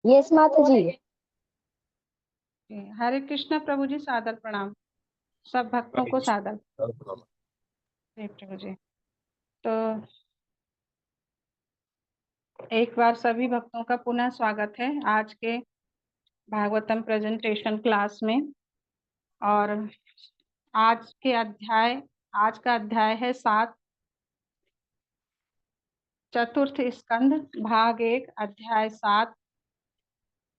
Yes माता जी। हरे कृष्णा प्रभु जी, सादर प्रणाम। सब भक्तों को सादर। जी प्रभु जी। तो एक बार सभी भक्तों का पुनः स्वागत है आज के भागवतम प्रेजेंटेशन क्लास में। और आज का अध्याय है 7, चतुर्थ स्कंद, भाग 1, अध्याय 7।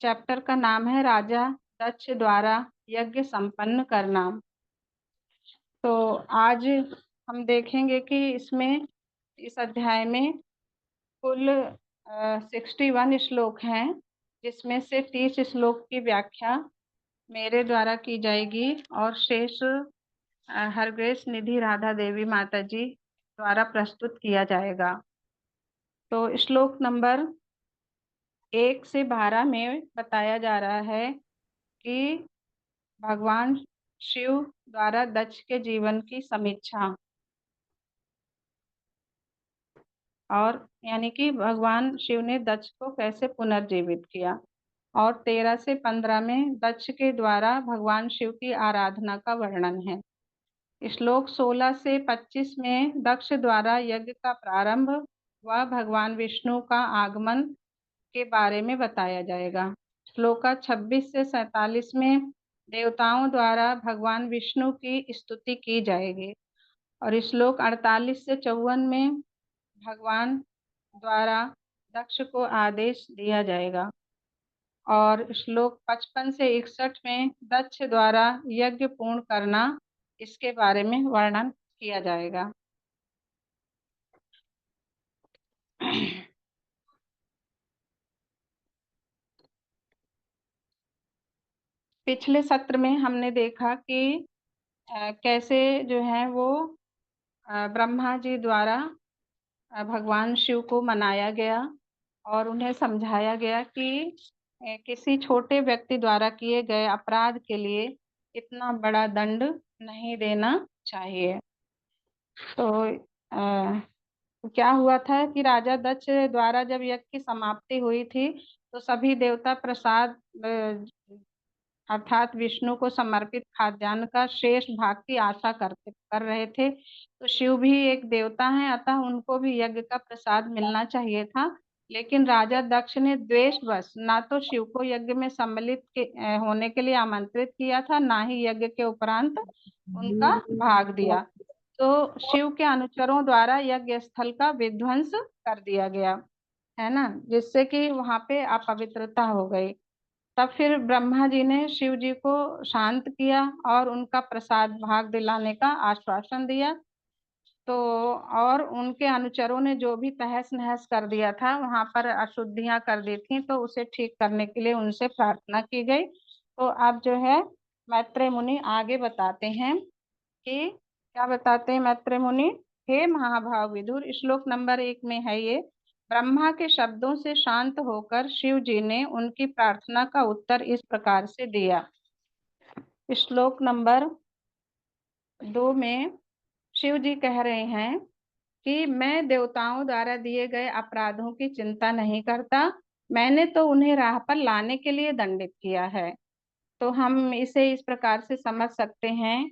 चैप्टर का नाम है राजा दक्ष द्वारा यज्ञ संपन्न करना। तो आज हम देखेंगे कि इस अध्याय में कुल 61 श्लोक हैं, जिसमें से 30 श्लोक की व्याख्या मेरे द्वारा की जाएगी और शेष हरग्रेस निधि राधा देवी माता जी द्वारा प्रस्तुत किया जाएगा। तो श्लोक नंबर 1 से 12 में बताया जा रहा है कि भगवान शिव द्वारा दक्ष के जीवन की समीक्षा, और यानी कि भगवान शिव ने दक्ष को कैसे पुनर्जीवित किया। और 13 से 15 में दक्ष के द्वारा भगवान शिव की आराधना का वर्णन है। श्लोक 16 से 25 में दक्ष द्वारा यज्ञ का प्रारंभ व भगवान विष्णु का आगमन के बारे में बताया जाएगा। श्लोक 26 से 47 में देवताओं द्वारा भगवान विष्णु की स्तुति की जाएगी। और श्लोक 48 से 54 में भगवान द्वारा दक्ष को आदेश दिया जाएगा। और श्लोक 55 से 61 में दक्ष द्वारा यज्ञ पूर्ण करना, इसके बारे में वर्णन किया जाएगा। पिछले सत्र में हमने देखा कि कैसे जो है वो ब्रह्मा जी द्वारा भगवान शिव को मनाया गया और उन्हें समझाया गया कि किसी छोटे व्यक्ति द्वारा किए गए अपराध के लिए इतना बड़ा दंड नहीं देना चाहिए। तो क्या हुआ था कि राजा दक्ष द्वारा जब यज्ञ की समाप्ति हुई थी तो सभी देवता प्रसाद अर्थात विष्णु को समर्पित खाद्यान्न का शेष भाग की आशा कर रहे थे। तो शिव भी एक देवता हैं, अतः उनको भी यज्ञ का प्रसाद मिलना चाहिए था। लेकिन राजा दक्ष ने द्वेषवश ना तो शिव को यज्ञ में सम्मिलित होने के लिए आमंत्रित किया था, ना ही यज्ञ के उपरांत उनका भाग दिया। तो शिव के अनुचरों द्वारा यज्ञ स्थल का विध्वंस कर दिया गया, है ना, जिससे कि वहां पे अपवित्रता हो गई। तब फिर ब्रह्मा जी ने शिव जी को शांत किया और उनका प्रसाद भाग दिलाने का आश्वासन दिया। तो और उनके अनुचरों ने जो भी तहस नहस कर दिया था, वहां पर अशुद्धियां कर दी थी, तो उसे ठीक करने के लिए उनसे प्रार्थना की गई। तो अब जो है मैत्रेय मुनि आगे बताते हैं कि क्या बताते हैं मैत्रेय मुनि। हे महाभाव विदुर, श्लोक नंबर 1 में है ये। ब्रह्मा के शब्दों से शांत होकर शिव जी ने उनकी प्रार्थना का उत्तर इस प्रकार से दिया। श्लोक नंबर 2 में शिव जी कह रहे हैं कि मैं देवताओं द्वारा दिए गए अपराधों की चिंता नहीं करता, मैंने तो उन्हें राह पर लाने के लिए दंडित किया है। तो हम इसे इस प्रकार से समझ सकते हैं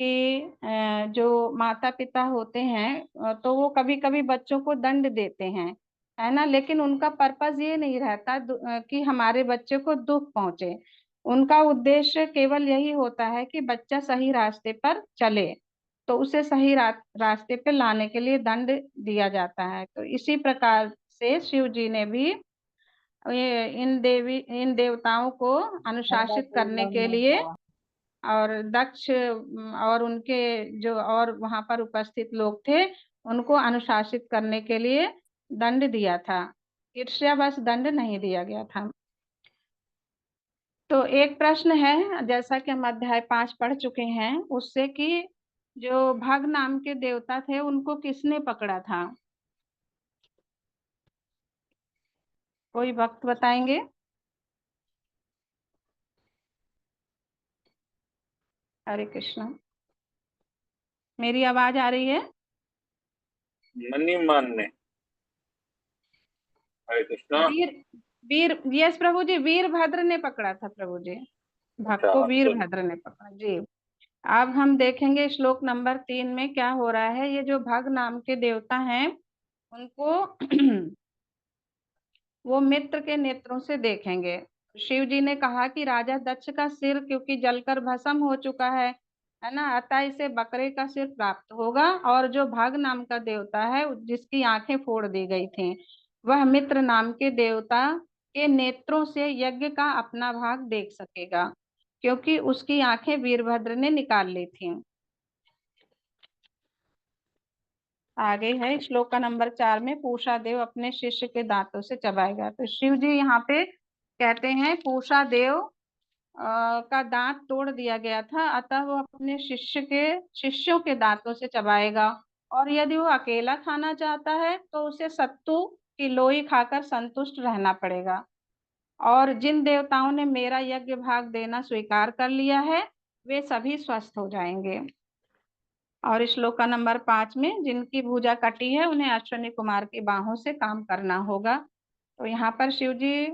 कि जो माता पिता होते हैं तो वो कभी कभी बच्चों को दंड देते हैं, है ना, लेकिन उनका पर्पस ये नहीं रहता कि हमारे बच्चे को दुख पहुंचे। उनका उद्देश्य केवल यही होता है कि बच्चा सही रास्ते पर चले, तो उसे सही रास्ते पे लाने के लिए दंड दिया जाता है। तो इसी प्रकार से शिव जी ने भी ये इन देवताओं को अनुशासित करने के लिए और दक्ष और उनके जो और वहां पर उपस्थित लोग थे, उनको अनुशासित करने के लिए दंड दिया था। ईर्ष्यावश दंड नहीं दिया गया था। तो एक प्रश्न है, जैसा कि हम अध्याय 5 पढ़ चुके हैं उससे, कि जो भग नाम के देवता थे उनको किसने पकड़ा था? कोई भक्त बताएंगे? हरे कृष्णा। मेरी आवाज आ रही है? मनी मान ने। हरे कृष्णा। यस प्रभु जी, वीरभद्र ने पकड़ा था प्रभु जी, भक्त अच्छा, को अश्विन। वीरभद्र ने पकड़ा जी। अब हम देखेंगे श्लोक नंबर 3 में क्या हो रहा है। ये जो भग नाम के देवता हैं उनको वो मित्र के नेत्रों से देखेंगे। शिव जी ने कहा कि राजा दक्ष का सिर क्योंकि जलकर भस्म हो चुका है ना, अतः इसे बकरे का सिर प्राप्त होगा। और जो भाग नाम का देवता है जिसकी आंखें फोड़ दी गई थी, वह मित्र नाम के देवता के नेत्रों से यज्ञ का अपना भाग देख सकेगा, क्योंकि उसकी आंखें वीरभद्र ने निकाल ली थी। आगे है श्लोक का नंबर 4 में, पूषा देव अपने शिष्य के दांतों से चबाएगा। तो शिव जी यहाँ पे कहते हैं पूषा देव का दांत तोड़ दिया गया था, अतः वो अपने शिष्यों के दांतों से चबाएगा। और यदि वो अकेला खाना चाहता है तो उसे सत्तू की लोई खाकर संतुष्ट रहना पड़ेगा। और जिन देवताओं ने मेरा यज्ञ भाग देना स्वीकार कर लिया है वे सभी स्वस्थ हो जाएंगे। और श्लोक का नंबर 5 में, जिनकी भुजा कटी है उन्हें अश्विनी कुमार की बाहों से काम करना होगा। तो यहाँ पर शिव जी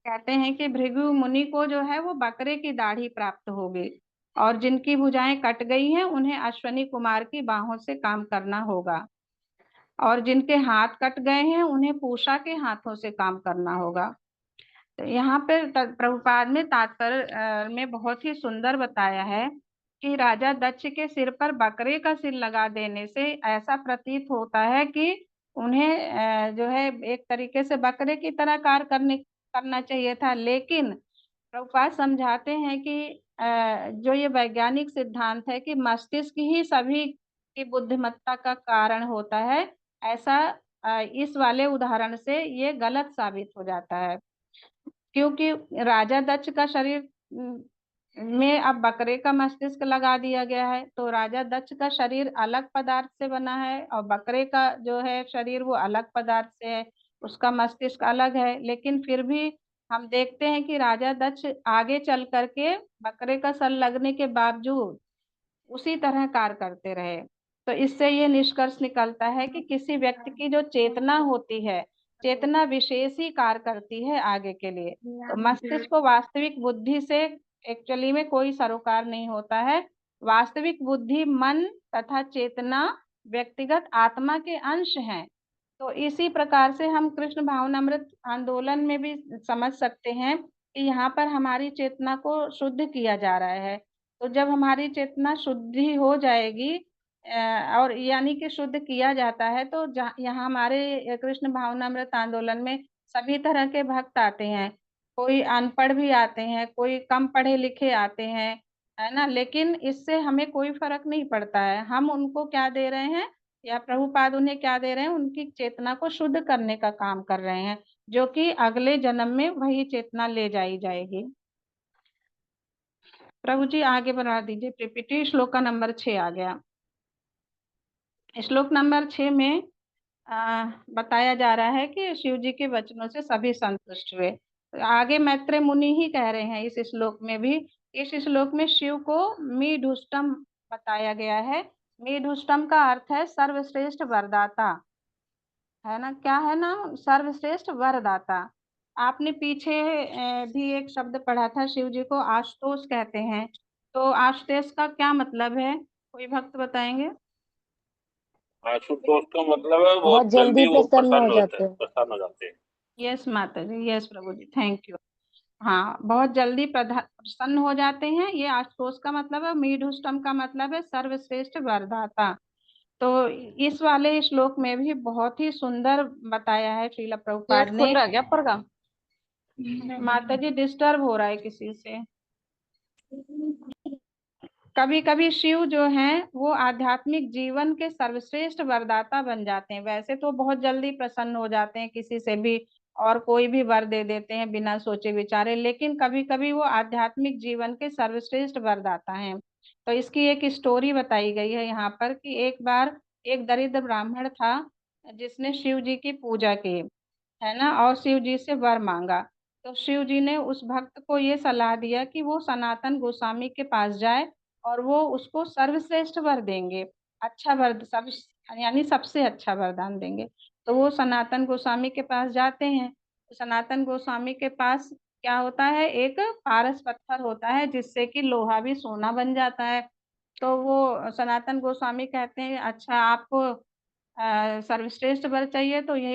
कहते हैं कि भृगु मुनि को जो है वो बकरे की दाढ़ी प्राप्त होगी, और जिनकी भुजाएं कट गई हैं उन्हें अश्विनी कुमार की बाहों से काम करना होगा, और जिनके हाथ कट गए हैं उन्हें पूषा के हाथों से काम करना होगा। तो यहाँ पे प्रभुपाद ने तात्पर्य में बहुत ही सुंदर बताया है कि राजा दक्ष के सिर पर बकरे का सिर लगा देने से ऐसा प्रतीत होता है कि उन्हें जो है एक तरीके से बकरे की तरह कार्य करना चाहिए था। लेकिन प्रभुपाद समझाते हैं कि जो ये वैज्ञानिक सिद्धांत है कि मस्तिष्क ही सभी की बुद्धिमत्ता का कारण होता है, ऐसा इस वाले उदाहरण से ये गलत साबित हो जाता है। क्योंकि राजा दक्ष का शरीर में अब बकरे का मस्तिष्क लगा दिया गया है, तो राजा दक्ष का शरीर अलग पदार्थ से बना है और बकरे का जो है शरीर वो अलग पदार्थ से है, उसका मस्तिष्क अलग है। लेकिन फिर भी हम देखते हैं कि राजा दक्ष आगे चल करके बकरे का सर लगने के बावजूद उसी तरह कार्य करते रहे। तो इससे ये निष्कर्ष निकलता है कि किसी व्यक्ति की जो चेतना होती है, चेतना विशेष ही कार्य करती है आगे के लिए। तो मस्तिष्क को वास्तविक बुद्धि से एक्चुअली में कोई सरोकार नहीं होता है। वास्तविक बुद्धि मन तथा चेतना व्यक्तिगत आत्मा के अंश हैं। तो इसी प्रकार से हम कृष्ण भावनामृत आंदोलन में भी समझ सकते हैं कि यहाँ पर हमारी चेतना को शुद्ध किया जा रहा है। तो जब हमारी चेतना शुद्धि हो जाएगी और यानी कि शुद्ध किया जाता है, तो यहाँ हमारे कृष्ण भावनामृत आंदोलन में सभी तरह के भक्त आते हैं। कोई अनपढ़ भी आते हैं, कोई कम पढ़े लिखे आते हैं, है ना। लेकिन इससे हमें कोई फर्क नहीं पड़ता है। हम उनको क्या दे रहे हैं या प्रभुपाद उन्हें क्या दे रहे हैं, उनकी चेतना को शुद्ध करने का काम कर रहे हैं, जो कि अगले जन्म में वही चेतना ले जाई जाएगी। प्रभु जी आगे बढ़ा दीजिए पीपीटी। श्लोक का नंबर 6 आ गया। श्लोक नंबर 6 में बताया जा रहा है कि शिव जी के वचनों से सभी संतुष्ट हुए। आगे मैत्रेय मुनि ही कह रहे हैं इस श्लोक में भी। इस श्लोक में शिव को मीढुष्टम बताया गया है। मीढुष्टम का अर्थ है सर्वश्रेष्ठ वरदाता, है ना। क्या है ना, सर्वश्रेष्ठ वरदाता। आपने पीछे भी एक शब्द पढ़ा था, शिव जी को आशुतोष कहते हैं। तो आशुतोष का क्या मतलब है, कोई भक्त बताएंगे? आशुतोष का मतलब है बहुत बहुत जल्दी जल्दी वो प्रसन्न हो प्रसन्न होते जाते हैं, हैं। प्रसन्न हो जाते हैं। यस माता जी, यस प्रभु जी, थैंक यू। हाँ, बहुत जल्दी प्रसन्न हो जाते हैं, ये आशुतोष का मतलब है। मीढुष्टम का मतलब है सर्वश्रेष्ठ वरदाता। तो इस वाले श्लोक में भी बहुत ही सुंदर बताया है श्रील प्रभुपाद ने। खुल रहा क्या पर का? माता जी डिस्टर्ब हो रहा है किसी से। कभी कभी शिव जो हैं वो आध्यात्मिक जीवन के सर्वश्रेष्ठ वरदाता बन जाते हैं। वैसे तो बहुत जल्दी प्रसन्न हो जाते हैं किसी से भी, और कोई भी वर दे देते हैं बिना सोचे विचारे, लेकिन कभी कभी वो आध्यात्मिक जीवन के सर्वश्रेष्ठ वरदाता हैं। तो इसकी एक स्टोरी बताई गई है यहाँ पर कि एक बार एक दरिद्र ब्राह्मण था जिसने शिव जी की पूजा की, है ना, और शिव जी से वर मांगा। तो शिव जी ने उस भक्त को ये सलाह दिया कि वो सनातन गोस्वामी के पास जाए और वो उसको सर्वश्रेष्ठ वर देंगे, अच्छा वर, यानी सबसे अच्छा वरदान देंगे। तो वो सनातन गोस्वामी के पास जाते हैं। तो सनातन गोस्वामी के पास क्या होता है, एक पारस पत्थर होता है जिससे कि लोहा भी सोना बन जाता है। तो वो सनातन गोस्वामी कहते हैं, अच्छा आपको सर्वश्रेष्ठ वर चाहिए तो ये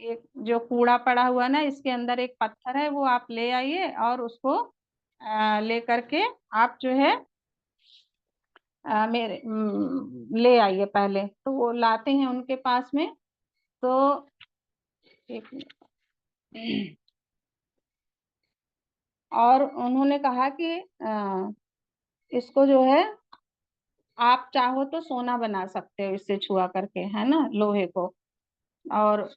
एक जो कूड़ा पड़ा हुआ ना, इसके अंदर एक पत्थर है, वो आप ले आइए और उसको ले करके आप जो है ले आइए। पहले तो वो लाते हैं उनके पास में। तो एक मिनट। और उन्होंने कहा कि इसको जो है आप चाहो तो सोना बना सकते हो इससे छुआ करके, है ना, लोहे को, और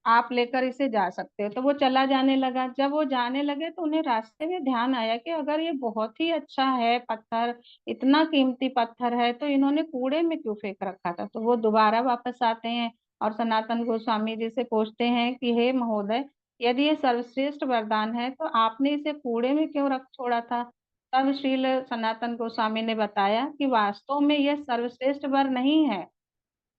आप लेकर इसे जा सकते हो। तो वो चला जाने लगा। जब वो जाने लगे तो उन्हें रास्ते में ध्यान आया कि अगर ये बहुत ही अच्छा है पत्थर, इतना कीमती पत्थर है, तो इन्होंने कूड़े में क्यों फेंक रखा था। तो वो दोबारा वापस आते हैं और सनातन गोस्वामी जी से पूछते हैं कि हे महोदय, यदि ये सर्वश्रेष्ठ वरदान है तो आपने इसे कूड़े में क्यों रख छोड़ा था। तब श्रील सनातन गोस्वामी ने बताया कि वास्तव में यह सर्वश्रेष्ठ वर नहीं है।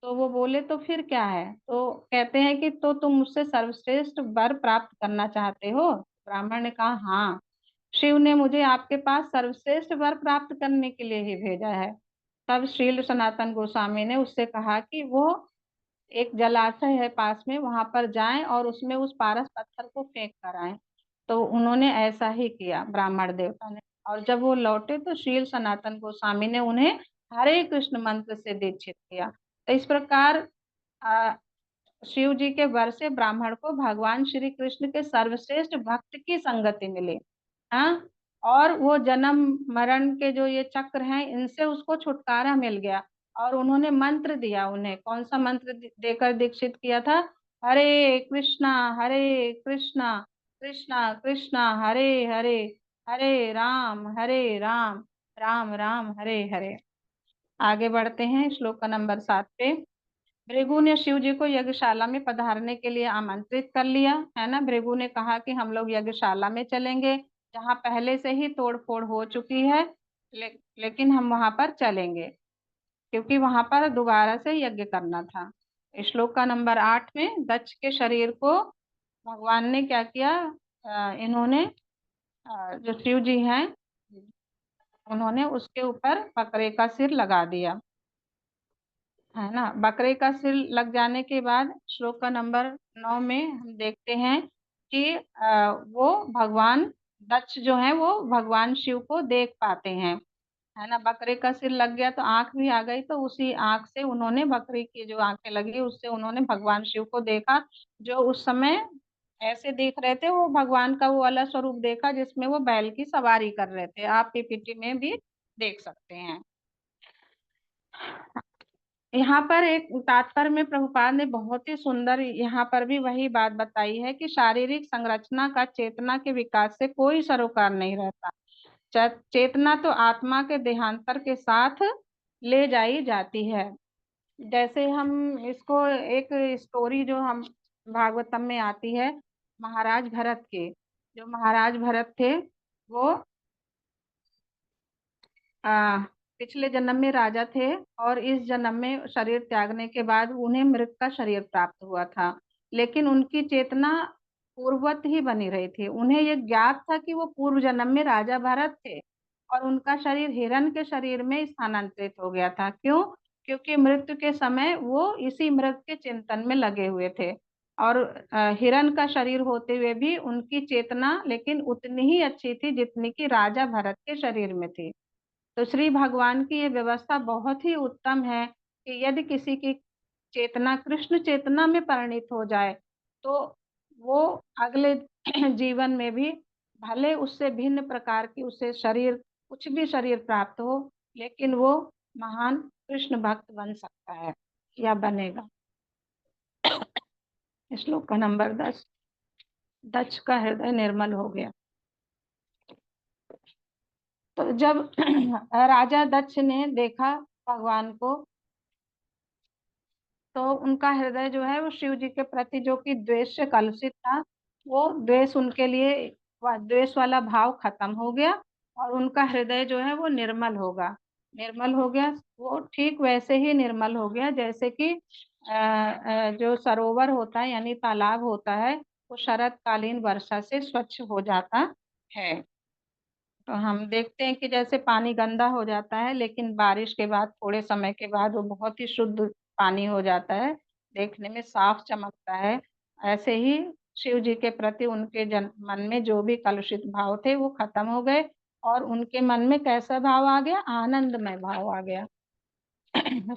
तो वो बोले तो फिर क्या है। तो कहते हैं कि तो तुम मुझसे सर्वश्रेष्ठ वर प्राप्त करना चाहते हो। ब्राह्मण ने कहा हाँ, शिव ने मुझे आपके पास सर्वश्रेष्ठ वर प्राप्त करने के लिए ही भेजा है। तब श्रील सनातन गोस्वामी ने उससे कहा कि वो एक जलाशय है पास में, वहां पर जाएं और उसमें उस पारस पत्थर को फेंक कर आए। तो उन्होंने ऐसा ही किया ब्राह्मण देवता ने। और जब वो लौटे तो श्रील सनातन गोस्वामी ने उन्हें हरे कृष्ण मंत्र से दीक्षित किया। तो इस प्रकार आ, शिव जी के वर से ब्राह्मण को भगवान श्री कृष्ण के सर्वश्रेष्ठ भक्त की संगति मिली। हाँ, और वो जन्म मरण के जो ये चक्र हैं, इनसे उसको छुटकारा मिल गया। और उन्होंने मंत्र दिया, उन्हें कौन सा मंत्र देकर दीक्षित किया था, हरे कृष्णा कृष्णा कृष्णा हरे हरे, हरे राम राम राम हरे हरे। आगे बढ़ते हैं श्लोक का नंबर 7 पे। भृगु ने शिव जी को यज्ञशाला में पधारने के लिए आमंत्रित कर लिया, है ना। भृगु ने कहा कि हम लोग यज्ञशाला में चलेंगे, जहाँ पहले से ही तोड़ फोड़ हो चुकी है, लेकिन हम वहां पर चलेंगे क्योंकि वहां पर दोबारा से यज्ञ करना था। श्लोक का नंबर 8 में दक्ष के शरीर को भगवान ने क्या किया, इन्होंने जो शिव जी हैं, उन्होंने उसके ऊपर बकरे का सिर लगा दिया, है ना। बकरे का सिर लग जाने के बाद श्लोक का नंबर 9 में हम देखते हैं कि वो भगवान दक्ष जो है वो भगवान शिव को देख पाते हैं, है ना। बकरे का सिर लग गया तो आंख भी आ गई, तो उसी आंख से उन्होंने, बकरी की जो आंखें लगी उससे उन्होंने भगवान शिव को देखा। जो उस समय ऐसे देख रहे थे, वो भगवान का वो वाला स्वरूप देखा जिसमें वो बैल की सवारी कर रहे थे। आप पीपीटी में भी देख सकते हैं। यहाँ पर एक तात्पर्य में प्रभुपाद ने बहुत ही सुंदर यहाँ पर भी वही बात बताई है कि शारीरिक संरचना का चेतना के विकास से कोई सरोकार नहीं रहता। चेतना तो आत्मा के देहांतर के साथ ले जाई जाती है। जैसे हम इसको एक स्टोरी जो हम भागवतम में आती है, महाराज भरत की। जो महाराज भरत थे वो आ, पिछले जन्म में राजा थे और इस जन्म में शरीर त्यागने के बाद उन्हें मृत का शरीर प्राप्त हुआ था। लेकिन उनकी चेतना पूर्ववत ही बनी रही थी। उन्हें यह ज्ञात था कि वो पूर्व जन्म में राजा भरत थे और उनका शरीर हिरण के शरीर में स्थानांतरित हो गया था। क्यों? क्योंकि मृत्यु के समय वो इसी मृत के चिंतन में लगे हुए थे। और हिरण का शरीर होते हुए भी उनकी चेतना लेकिन उतनी ही अच्छी थी जितनी कि राजा भरत के शरीर में थी। तो श्री भगवान की ये व्यवस्था बहुत ही उत्तम है कि यदि किसी की चेतना कृष्ण चेतना में परिणित हो जाए तो वो अगले जीवन में भी भले उससे भिन्न प्रकार की उसे शरीर, कुछ भी शरीर प्राप्त हो, लेकिन वो महान कृष्ण भक्त बन सकता है या बनेगा। श्लोक का नंबर 10। दक्ष का हृदय निर्मल हो गया। तो जब राजा दक्ष ने देखा भगवान को, तो उनका हृदय जो है वो शिव जी के प्रति जो कि द्वेष से कलुषित था, वो द्वेष उनके लिए, द्वेष वाला भाव खत्म हो गया और उनका हृदय जो है वो निर्मल होगा, निर्मल हो गया। वो ठीक वैसे ही निर्मल हो गया जैसे कि जो सरोवर होता है यानी तालाब होता है, वो शरतकालीन वर्षा से स्वच्छ हो जाता है। तो हम देखते हैं कि जैसे पानी गंदा हो जाता है, लेकिन बारिश के बाद थोड़े समय के बाद वो बहुत ही शुद्ध पानी हो जाता है, देखने में साफ चमकता है। ऐसे ही शिव जी के प्रति उनके मन में जो भी कलुषित भाव थे वो खत्म हो गए, और उनके मन में कैसा भाव आ गया? आनंदमय भाव आ गया।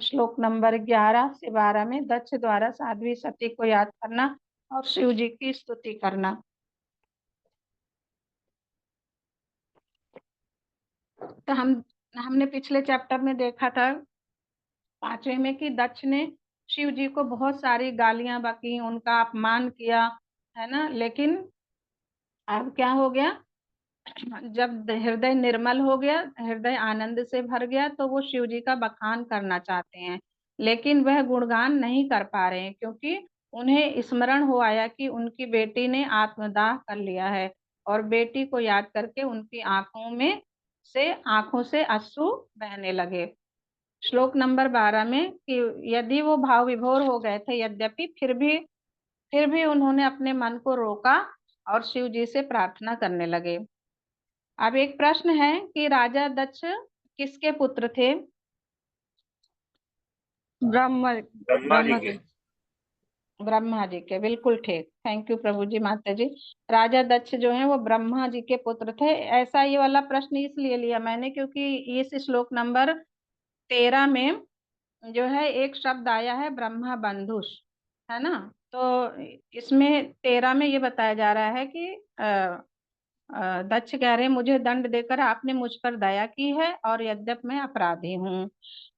श्लोक नंबर 11 से 12 में दक्ष द्वारा साध्वी सती को याद करना और शिव जी की स्तुति करना। तो हमने पिछले चैप्टर में देखा था 5वें में कि दक्ष ने शिव जी को बहुत सारी गालियां बकी, उनका अपमान किया, है ना। लेकिन अब क्या हो गया? जब हृदय निर्मल हो गया, हृदय आनंद से भर गया, तो वो शिव जी का बखान करना चाहते हैं, लेकिन वह गुणगान नहीं कर पा रहे हैं, क्योंकि उन्हें स्मरण हो आया कि उनकी बेटी ने आत्मदाह कर लिया है, और बेटी को याद करके उनकी आंखों से अश्रु बहने लगे। श्लोक नंबर 12 में कि यदि वो भाव विभोर हो गए थे, यद्यपि फिर भी उन्होंने अपने मन को रोका और शिव जी से प्रार्थना करने लगे। अब एक प्रश्न है कि राजा दक्ष किसके पुत्र थे? ब्रह्म ब्रह्मा जी ब्रह्मा के। जी ब्रह्मा जी के, बिल्कुल ठीक। थैंक यू प्रभु जी, माता जी। राजा दक्ष जो है वो ब्रह्मा जी के पुत्र थे। ऐसा ये वाला प्रश्न इसलिए लिया मैंने क्योंकि इस श्लोक नंबर 13 में जो है एक शब्द आया है ब्रह्मा बंधुष, है ना। तो इसमें 13 में ये बताया जा रहा है कि दक्ष कह रहे हैं मुझे दंड देकर आपने मुझ पर दया की है, और यद्यपि मैं अपराधी हूँ।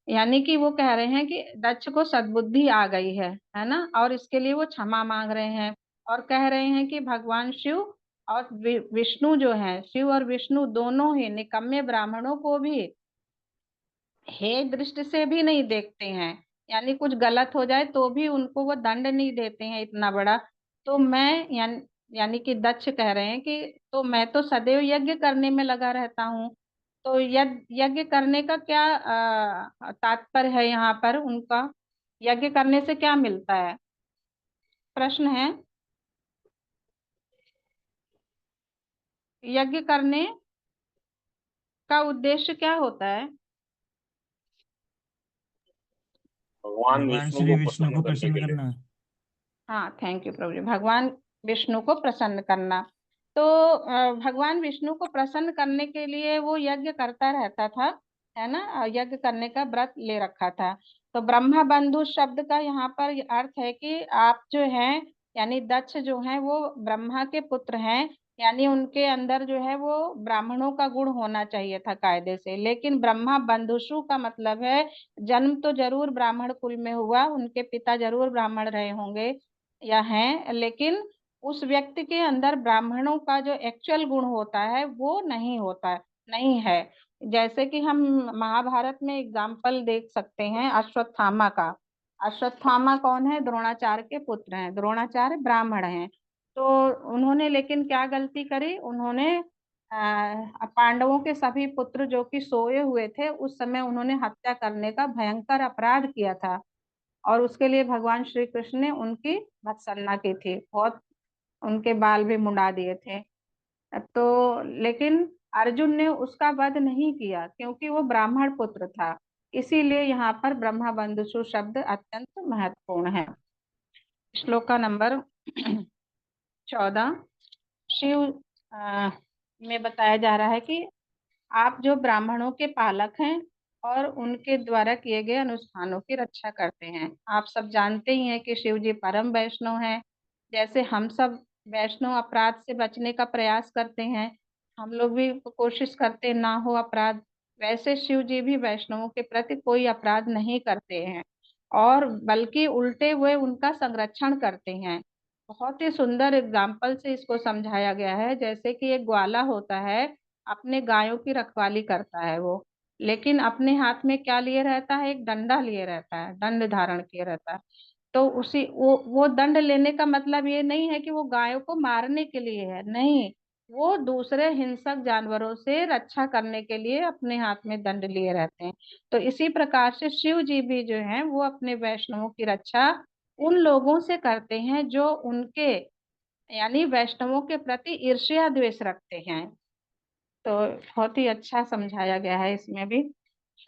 यानी कि वो कह रहे हैं कि दक्ष को सद्बुद्धि आ गई है ना, और इसके लिए वो क्षमा मांग रहे हैं, और कह रहे हैं कि भगवान शिव और विष्णु जो है, शिव और विष्णु दोनों ही निकम्मे ब्राह्मणों को भी हे दृष्टि से भी नहीं देखते हैं। यानी कुछ गलत हो जाए तो भी उनको वो दंड नहीं देते हैं इतना बड़ा। तो मैं यानी कि दक्ष कह रहे हैं कि तो मैं तो सदैव यज्ञ करने में लगा रहता हूँ, तो यज्ञ करने का क्या तात्पर्य है यहाँ पर उनका? यज्ञ करने से क्या मिलता है? प्रश्न है। यज्ञ करने का उद्देश्य क्या होता है? भगवान भगवान विष्णु श्री को विष्णु प्रसन्न को करने प्रसन्न के लिए। करना। हाँ, थैंक यू प्रभु जी। भगवान विष्णु को प्रसन्न करना। तो भगवान विष्णु को प्रसन्न करने के लिए वो यज्ञ करता रहता था, है ना। यज्ञ करने का व्रत ले रखा था। तो ब्रह्मा बंधु शब्द का यहाँ पर अर्थ है कि आप जो हैं, यानी दक्ष जो हैं वो ब्रह्मा के पुत्र हैं, यानी उनके अंदर जो है वो ब्राह्मणों का गुण होना चाहिए था कायदे से। लेकिन ब्रह्मा बंधुषु का मतलब है जन्म तो जरूर ब्राह्मण कुल में हुआ, उनके पिता जरूर ब्राह्मण रहे होंगे या हैं, लेकिन उस व्यक्ति के अंदर ब्राह्मणों का जो एक्चुअल गुण होता है वो नहीं होता, नहीं है। जैसे कि हम महाभारत में एग्जाम्पल देख सकते हैं अश्वत्थामा का। अश्वत्थामा कौन है? द्रोणाचार्य के पुत्र हैं, द्रोणाचार्य ब्राह्मण हैं। तो उन्होंने लेकिन क्या गलती करी? उन्होंने पांडवों के सभी पुत्र जो कि सोए हुए थे उस समय उन्होंने हत्या करने का भयंकर अपराध किया था, और उसके लिए भगवान श्री कृष्ण ने उनकी भत्सना की थी, बहुत उनके बाल भी मुंडा दिए थे। तो लेकिन अर्जुन ने उसका वध नहीं किया क्योंकि वो ब्राह्मण पुत्र था। इसीलिए यहाँ पर ब्रह्मा बंधुषु शब्द अत्यंत महत्वपूर्ण है। श्लोक का नंबर 14 शिव में बताया जा रहा है कि आप जो ब्राह्मणों के पालक हैं और उनके द्वारा किए गए अनुष्ठानों की रक्षा करते हैं। आप सब जानते ही हैं कि शिव जी परम वैष्णव हैं। जैसे हम सब वैष्णव अपराध से बचने का प्रयास करते हैं, हम लोग भी कोशिश करते हैं ना हो अपराध, वैसे शिव जी भी वैष्णवों के प्रति कोई अपराध नहीं करते हैं, और बल्कि उल्टे हुए उनका संरक्षण करते हैं। बहुत ही सुंदर एग्जाम्पल से इसको समझाया गया है। जैसे कि एक ग्वाला होता है, अपने गायों की रखवाली करता है वो, लेकिन अपने हाथ में क्या लिए रहता है? एक डंडा लिए रहता है, दंड धारण किए रहता है। तो उसी वो दंड लेने का मतलब ये नहीं है कि वो गायों को मारने के लिए है, नहीं, वो दूसरे हिंसक जानवरों से रक्षा करने के लिए अपने हाथ में दंड लिए रहते हैं। तो इसी प्रकार से शिव जी भी जो हैं वो अपने वैष्णवों की रक्षा उन लोगों से करते हैं जो उनके यानी वैष्णवों के प्रति ईर्ष्या द्वेष रखते हैं। तो बहुत ही अच्छा समझाया गया है इसमें भी।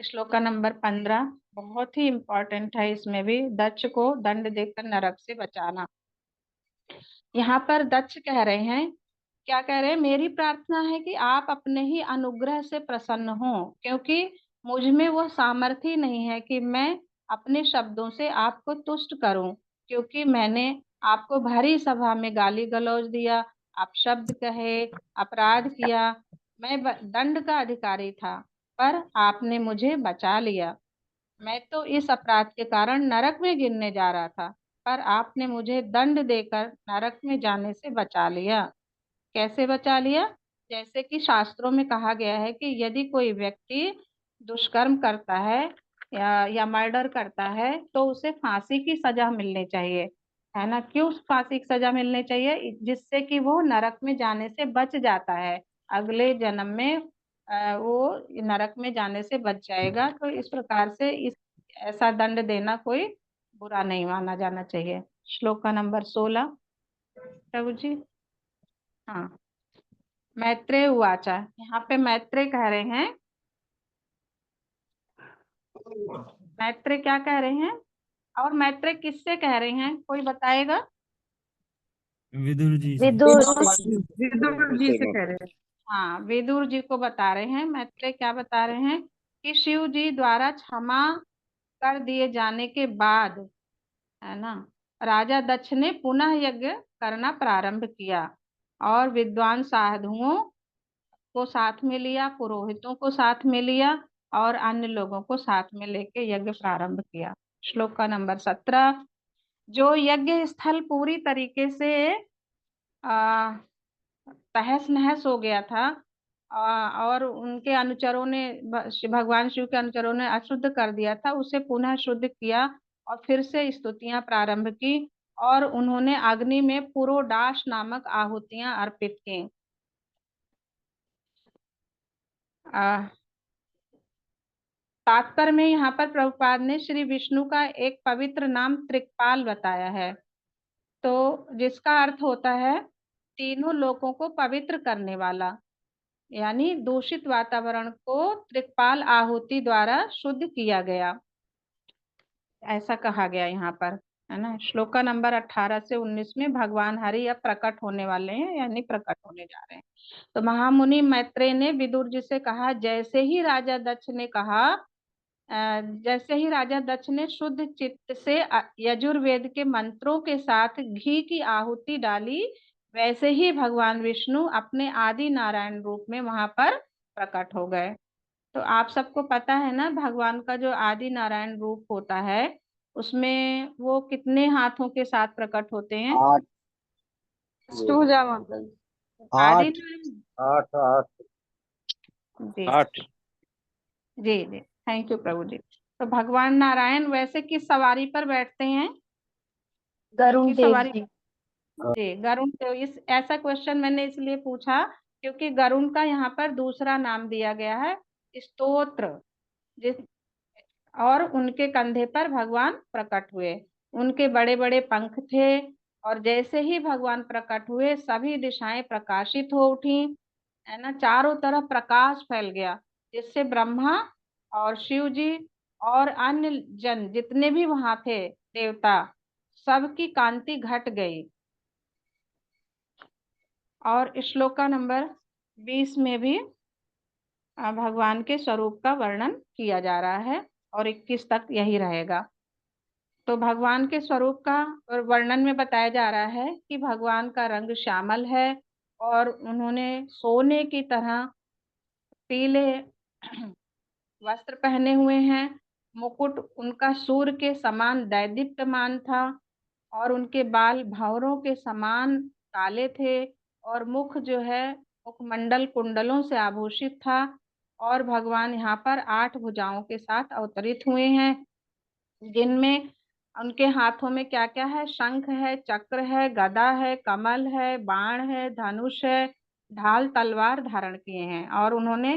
श्लोका नंबर 15 बहुत ही इम्पोर्टेंट है, इसमें भी दक्ष को दंड देकर नरक से बचाना। यहाँ पर दक्ष कह रहे हैं, क्या कह रहे हैं, मेरी प्रार्थना है कि आप अपने ही अनुग्रह से प्रसन्न हो, क्योंकि मुझ में वो सामर्थ्य नहीं है कि मैं अपने शब्दों से आपको तुष्ट करूं, क्योंकि मैंने आपको भरी सभा में गाली गलौज दिया, आप शब्द कहे, अपराध किया, मैं दंड का अधिकारी था, पर आपने मुझे बचा लिया। मैं तो इस अपराध के कारण नरक में गिरने जा रहा था, पर आपने मुझे दंड देकर नरक में जाने से बचा लिया। कैसे बचा लिया? जैसे कि शास्त्रों में कहा गया है कि यदि कोई व्यक्ति दुष्कर्म करता है या मर्डर करता है तो उसे फांसी की सजा मिलनी चाहिए, है ना। क्यों फांसी की सजा मिलनी चाहिए? जिससे कि वो नरक में जाने से बच जाता है, अगले जन्म में वो नरक में जाने से बच जाएगा। तो इस प्रकार से इस ऐसा दंड देना कोई बुरा नहीं माना जाना चाहिए। श्लोक का नंबर 16 प्रभु जी। हाँ, मैत्रेय उवाचा, यहाँ पे मैत्रेय कह रहे हैं, मैत्रेय क्या कह रहे हैं और मैत्रेय किससे कह रहे हैं, कोई बताएगा? विदुर जी से। विदुर विदुर जी से कह रहे हैं। हाँ, विदुर जी को बता रहे हैं। मैत्रेय क्या बता रहे हैं कि शिव जी द्वारा क्षमा कर दिए जाने के बाद, है ना, राजा दक्ष ने पुनः यज्ञ करना प्रारंभ किया और विद्वान साधुओं को साथ में लिया, पुरोहितों को साथ में लिया और अन्य लोगों को साथ में लेके यज्ञ प्रारंभ किया। श्लोक का नंबर 17, जो यज्ञ स्थल पूरी तरीके से तहस नहस हो गया था और उनके अनुचरों ने, भगवान शिव के अनुचरों ने अशुद्ध कर दिया था, उसे पुनः शुद्ध किया और फिर से स्तुतियां प्रारंभ की और उन्होंने अग्नि में पुरोडाश नामक आहुतियां अर्पित की। तात्पर्य में यहाँ पर प्रभुपाद ने श्री विष्णु का एक पवित्र नाम त्रिकपाल बताया है, तो जिसका अर्थ होता है तीनों लोकों को पवित्र करने वाला, यानी दूषित वातावरण को त्रिकपाल आहुति द्वारा शुद्ध किया गया, ऐसा कहा गया यहाँ पर, है ना। श्लोका नंबर 18 से 19 में भगवान हरि अब प्रकट होने वाले हैं, यानी प्रकट होने जा रहे हैं। तो महामुनि मैत्रेय ने विदुर जी से कहा, जैसे ही राजा दक्ष ने शुद्ध चित्त से यजुर्वेद के मंत्रों के साथ घी की आहुति डाली, वैसे ही भगवान विष्णु अपने आदि नारायण रूप में वहां पर प्रकट हो गए। तो आप सबको पता है ना, भगवान का जो आदि नारायण रूप होता है उसमें वो कितने हाथों के साथ प्रकट होते हैं? 8 आदि 8 8 8 जी 8 जी जी, थैंक यू प्रभु जी। तो भगवान नारायण वैसे किस सवारी पर बैठते हैं? गरुण किस देव सवारी? जी। जी, गरुण देव। इस ऐसा क्वेश्चन मैंने इसलिए पूछा क्योंकि गरुण का यहाँ पर दूसरा नाम दिया गया है स्तोत्र, जिस और उनके कंधे पर भगवान प्रकट हुए। उनके बड़े बड़े पंख थे और जैसे ही भगवान प्रकट हुए सभी दिशाएं प्रकाशित हो उठी, है ना, चारों तरफ प्रकाश फैल गया, जिससे ब्रह्मा और शिव जी और अन्य जन जितने भी वहां थे देवता, सबकी कांति घट गई। और श्लोका नंबर 20 में भी भगवान के स्वरूप का वर्णन किया जा रहा है और 21 तक यही रहेगा। तो भगवान के स्वरूप का वर्णन में बताया जा रहा है कि भगवान का रंग श्यामल है और उन्होंने सोने की तरह पीले वस्त्र पहने हुए हैं। मुकुट उनका सूर्य के समान दैदीप्यमान था और उनके बाल भंवरों के समान काले थे और मुख जो है मुखमंडल कुंडलों से आभूषित था। और भगवान यहाँ पर 8 भुजाओं के साथ अवतरित हुए हैं, जिनमें उनके हाथों में क्या क्या है? शंख है, चक्र है, गदा है, कमल है, बाण है, धनुष है, ढाल तलवार धारण किए हैं और उन्होंने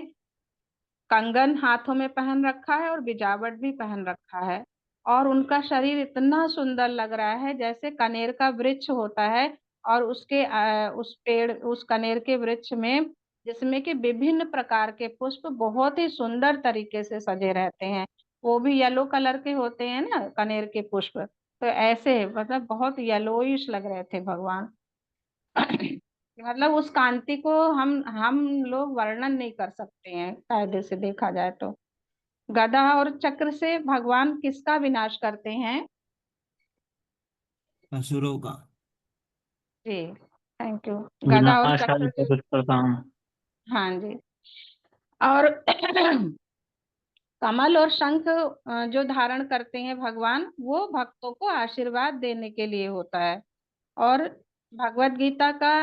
कंगन हाथों में पहन रखा है और बिजावट भी पहन रखा है। और उनका शरीर इतना सुंदर लग रहा है जैसे कनेर का वृक्ष होता है और उसके उस पेड़, उस कनेर के वृक्ष में, जिसमें कि विभिन्न प्रकार के पुष्प बहुत ही सुंदर तरीके से सजे रहते हैं, वो भी येलो कलर के होते हैं ना कनेर के पुष्प, तो ऐसे मतलब बहुत येलोइश लग रहे थे भगवान। मतलब उस कांति को हम लोग वर्णन नहीं कर सकते हैं कायदे से देखा जाए तो। गदा और चक्र से भगवान किसका विनाश करते हैं? असुरों का। जी, थैंक यू। गदा और विनाशाय चक्र, चतुष्प्रताम। हाँ जी। और कमल और शंख जो धारण करते हैं भगवान, वो भक्तों को आशीर्वाद देने के लिए होता है। और भगवत गीता का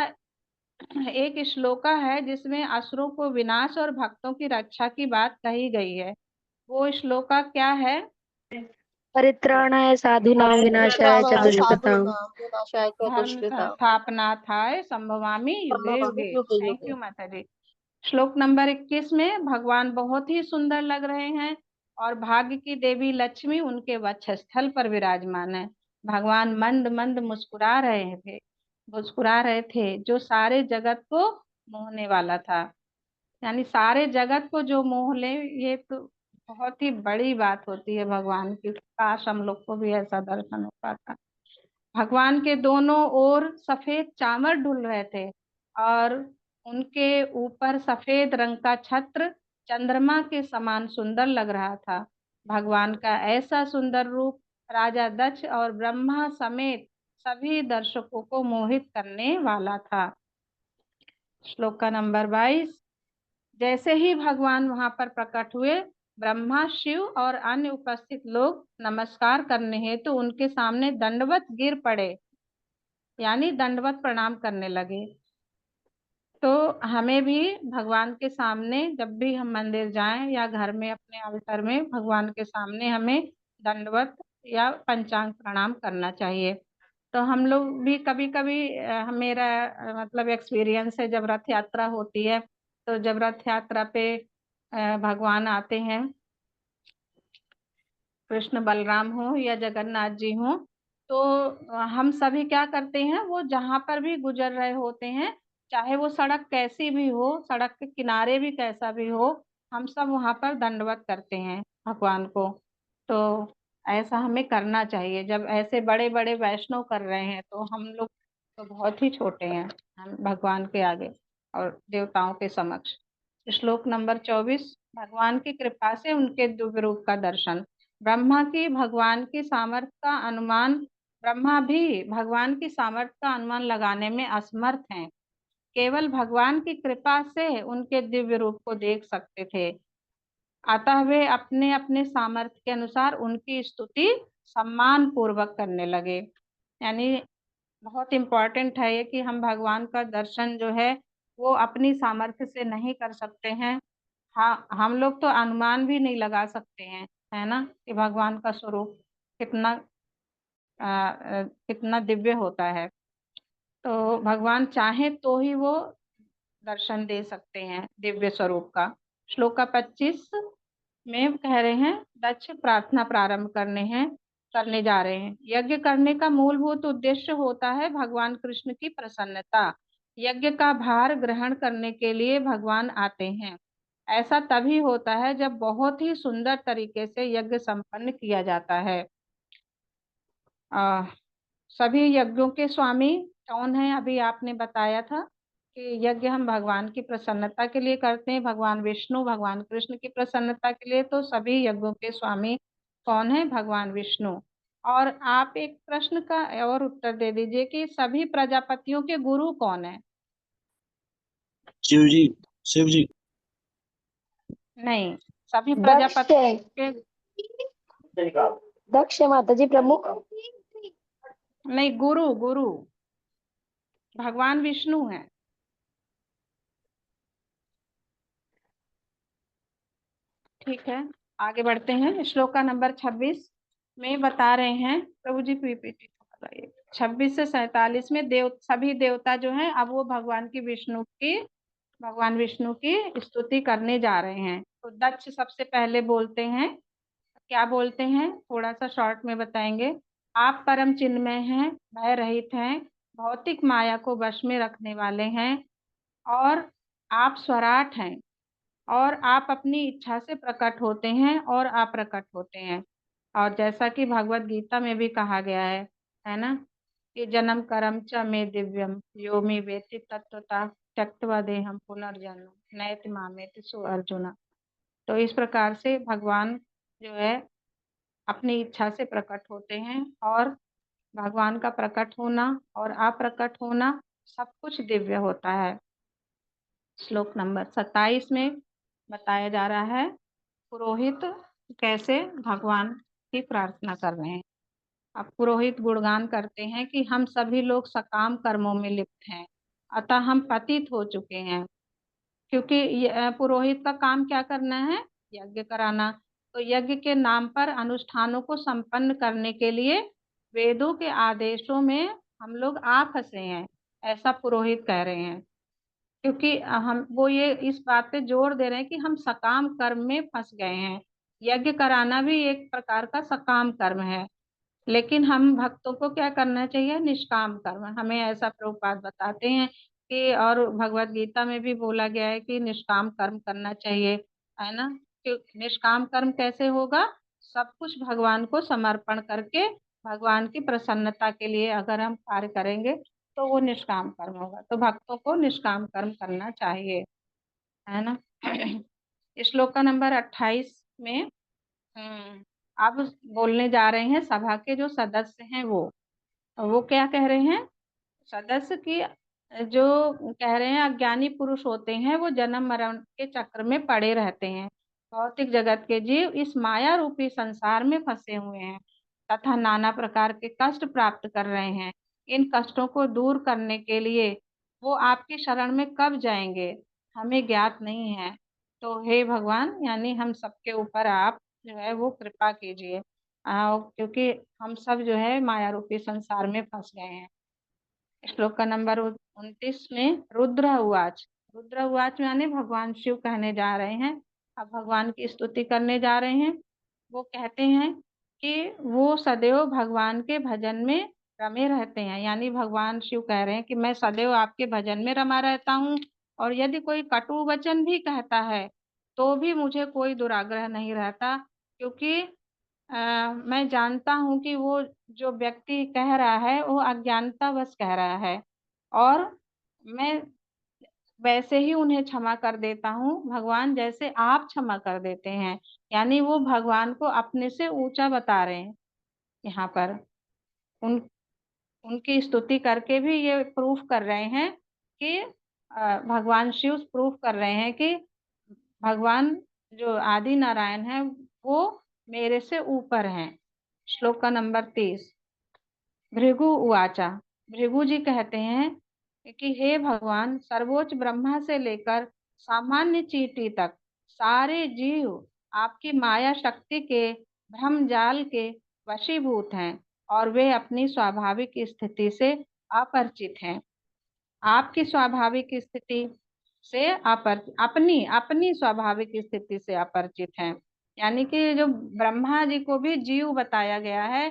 एक श्लोका है जिसमें असुरों को विनाश और भक्तों की रक्षा की बात कही गई है। वो श्लोका क्या है? परित्राणाय साधूनां विनाशाय चतुष्कृताम्। धर्म संस्थापनार्थाय संभवामि युगे युगे। थैंक यू माता जी। श्लोक नंबर 21 में भगवान बहुत ही सुंदर लग रहे हैं और भाग्य की देवी लक्ष्मी उनके वक्षस्थल पर विराजमान है। भगवान मंद मंद मुस्कुरा रहे थे जो सारे जगत को मोहने वाला था। यानी सारे जगत को जो मोह ले, ये तो बहुत ही बड़ी बात होती है भगवान की। काश हम लोग को भी ऐसा दर्शन हो पाता। भगवान के दोनों ओर सफेद चामर ढुल रहे थे और उनके ऊपर सफेद रंग का छत्र चंद्रमा के समान सुंदर लग रहा था। भगवान का ऐसा सुंदर रूप राजा दक्ष और ब्रह्मा समेत सभी दर्शकों को मोहित करने वाला था। श्लोक का नंबर 22। जैसे ही भगवान वहां पर प्रकट हुए, ब्रह्मा, शिव और अन्य उपस्थित लोग नमस्कार करने हेतु तो उनके सामने दंडवत गिर पड़े, यानी दंडवत प्रणाम करने लगे। तो हमें भी भगवान के सामने जब भी हम मंदिर जाएं या घर में अपने अवसर में भगवान के सामने हमें दंडवत या पंचांग प्रणाम करना चाहिए। तो हम लोग भी कभी कभी मेरा मतलब एक्सपीरियंस है, जब रथ यात्रा होती है तो जब रथ यात्रा पे भगवान आते हैं, कृष्ण बलराम हो या जगन्नाथ जी हो, तो हम सभी क्या करते हैं, वो जहां पर भी गुजर रहे होते हैं, चाहे वो सड़क कैसी भी हो, सड़क के किनारे भी कैसा भी हो, हम सब वहां पर दंडवत करते हैं भगवान को। तो ऐसा हमें करना चाहिए। जब ऐसे बड़े बड़े वैष्णव कर रहे हैं तो हम लोग तो बहुत ही छोटे हैं हम भगवान के आगे और देवताओं के समक्ष। श्लोक नंबर 24। भगवान की कृपा से उनके दिव्य रूप का दर्शन। ब्रह्मा की भगवान की सामर्थ्य का अनुमान ब्रह्मा भी भगवान की सामर्थ्य का अनुमान लगाने में असमर्थ हैं। केवल भगवान की कृपा से उनके दिव्य रूप को देख सकते थे, अतः वे अपने अपने सामर्थ्य के अनुसार उनकी स्तुति सम्मान पूर्वक करने लगे। यानी बहुत इम्पोर्टेंट है ये कि हम भगवान का दर्शन जो है वो अपनी सामर्थ्य से नहीं कर सकते हैं। हाँ, हम लोग तो अनुमान भी नहीं लगा सकते हैं, है ना, कि भगवान का स्वरूप कितना कितना दिव्य होता है। तो भगवान चाहे तो ही वो दर्शन दे सकते हैं दिव्य स्वरूप का। श्लोक का 25 में कह रहे हैं, दक्ष प्रार्थना प्रारंभ करने जा रहे हैं। यज्ञ करने का मूलभूत उद्देश्य होता है भगवान कृष्ण की प्रसन्नता। यज्ञ का भार ग्रहण करने के लिए भगवान आते हैं। ऐसा तभी होता है जब बहुत ही सुंदर तरीके से यज्ञ संपन्न किया जाता है। सभी यज्ञों के स्वामी कौन है? अभी आपने बताया था कि यज्ञ हम भगवान की प्रसन्नता के लिए करते हैं, भगवान विष्णु भगवान कृष्ण की प्रसन्नता के लिए। तो सभी यज्ञों के स्वामी कौन है? भगवान विष्णु। और आप एक प्रश्न का और उत्तर दे दीजिए कि सभी प्रजापतियों के गुरु कौन है? शिव जी। शिव जी। नहीं, सभी दक्ष प्रजापतियों के दक्ष माता जी प्रमुख। नहीं, गुरु गुरु भगवान विष्णु है। ठीक है, आगे बढ़ते हैं। श्लोक का नंबर 26 में बता रहे हैं, प्रभु जी पीपीटी 26 से 47 में सभी देवता जो हैं अब वो भगवान विष्णु की स्तुति करने जा रहे हैं। तो दक्ष सबसे पहले बोलते हैं, क्या बोलते हैं थोड़ा सा शॉर्ट में बताएंगे। आप परम चिन्मय हैं, भय रहित हैं, भौतिक माया को वश में रखने वाले हैं और आप स्वराट हैं और आप अपनी इच्छा से प्रकट होते हैं और अप्रकट होते हैं। और जैसा कि भगवत गीता में भी कहा गया है ना, कि जन्म कर्म च मे दिव्यम यो मे वेत्ति तत्वता त्यक्त्वा देहम पुनर्जन्म नयति मामेति सो अर्जुना। तो इस प्रकार से भगवान जो है अपनी इच्छा से प्रकट होते हैं और भगवान का प्रकट होना और अप्रकट होना सब कुछ दिव्य होता है। श्लोक नंबर 27 में बताया जा रहा है पुरोहित कैसे भगवान की प्रार्थना कर रहे हैं। अब पुरोहित गुणगान करते हैं कि हम सभी लोग सकाम कर्मों में लिप्त हैं, अतः हम पतित हो चुके हैं। क्योंकि पुरोहित का काम क्या करना है? यज्ञ कराना। तो यज्ञ के नाम पर अनुष्ठानों को संपन्न करने के लिए वेदों के आदेशों में हम लोग आ फंसे हैं, ऐसा पुरोहित कह रहे हैं। क्योंकि हम वो ये इस बात पे जोर दे रहे हैं कि हम सकाम कर्म में फंस गए हैं। यज्ञ कराना भी एक प्रकार का सकाम कर्म है, लेकिन हम भक्तों को क्या करना चाहिए? निष्काम कर्म। हमें ऐसा प्रभुपाद बताते हैं कि, और भगवत गीता में भी बोला गया है कि निष्काम कर्म करना चाहिए, है ना। निष्काम कर्म कैसे होगा? सब कुछ भगवान को समर्पण करके भगवान की प्रसन्नता के लिए अगर हम कार्य करेंगे तो वो निष्काम कर्म होगा। तो भक्तों को निष्काम कर्म करना चाहिए, है ना। श्लोक का नंबर 28 में अब बोलने जा रहे हैं सभा के जो सदस्य हैं वो क्या कह रहे हैं? सदस्य की जो कह रहे हैं अज्ञानी पुरुष होते हैं वो जन्म मरण के चक्र में पड़े रहते हैं। भौतिक जगत के जीव इस माया रूपी संसार में फंसे हुए हैं तथा नाना प्रकार के कष्ट प्राप्त कर रहे हैं। इन कष्टों को दूर करने के लिए वो आपकी शरण में कब जाएंगे हमें ज्ञात नहीं है। तो हे भगवान, यानी हम सबके ऊपर आप जो है वो कृपा कीजिए, क्योंकि हम सब जो है माया रूपी संसार में फंस गए हैं। श्लोक का नंबर 29 में रुद्र उवाच यानी भगवान शिव कहने जा रहे हैं। अब भगवान की स्तुति करने जा रहे हैं। वो कहते हैं कि वो सदैव भगवान के भजन में रमे रहते हैं, यानी भगवान शिव कह रहे हैं कि मैं सदैव आपके भजन में रमा रहता हूँ और यदि कोई कटु वचन भी कहता है तो भी मुझे कोई दुराग्रह नहीं रहता, क्योंकि मैं जानता हूँ कि वो जो व्यक्ति कह रहा है वो अज्ञानतावश कह रहा है और मैं वैसे ही उन्हें क्षमा कर देता हूँ भगवान, जैसे आप क्षमा कर देते हैं। यानी वो भगवान को अपने से ऊंचा बता रहे हैं यहाँ पर। उनकी स्तुति करके भी ये प्रूफ कर रहे हैं कि भगवान शिव प्रूफ कर रहे हैं कि भगवान जो आदि नारायण है वो मेरे से ऊपर हैं। श्लोक का नंबर 30। भृगु उवाचा, भृगु जी कहते हैं कि हे भगवान, सर्वोच्च ब्रह्मा से लेकर सामान्य चींटी तक सारे जीव आपकी माया शक्ति के भ्रम जाल के वशीभूत हैं और वे अपनी स्वाभाविक स्थिति से अपरिचित हैं। आपकी स्वाभाविक स्थिति से अपनी अपनी स्वाभाविक स्थिति से अपरिचित हैं। यानी कि जो ब्रह्मा जी को भी जीव बताया गया है,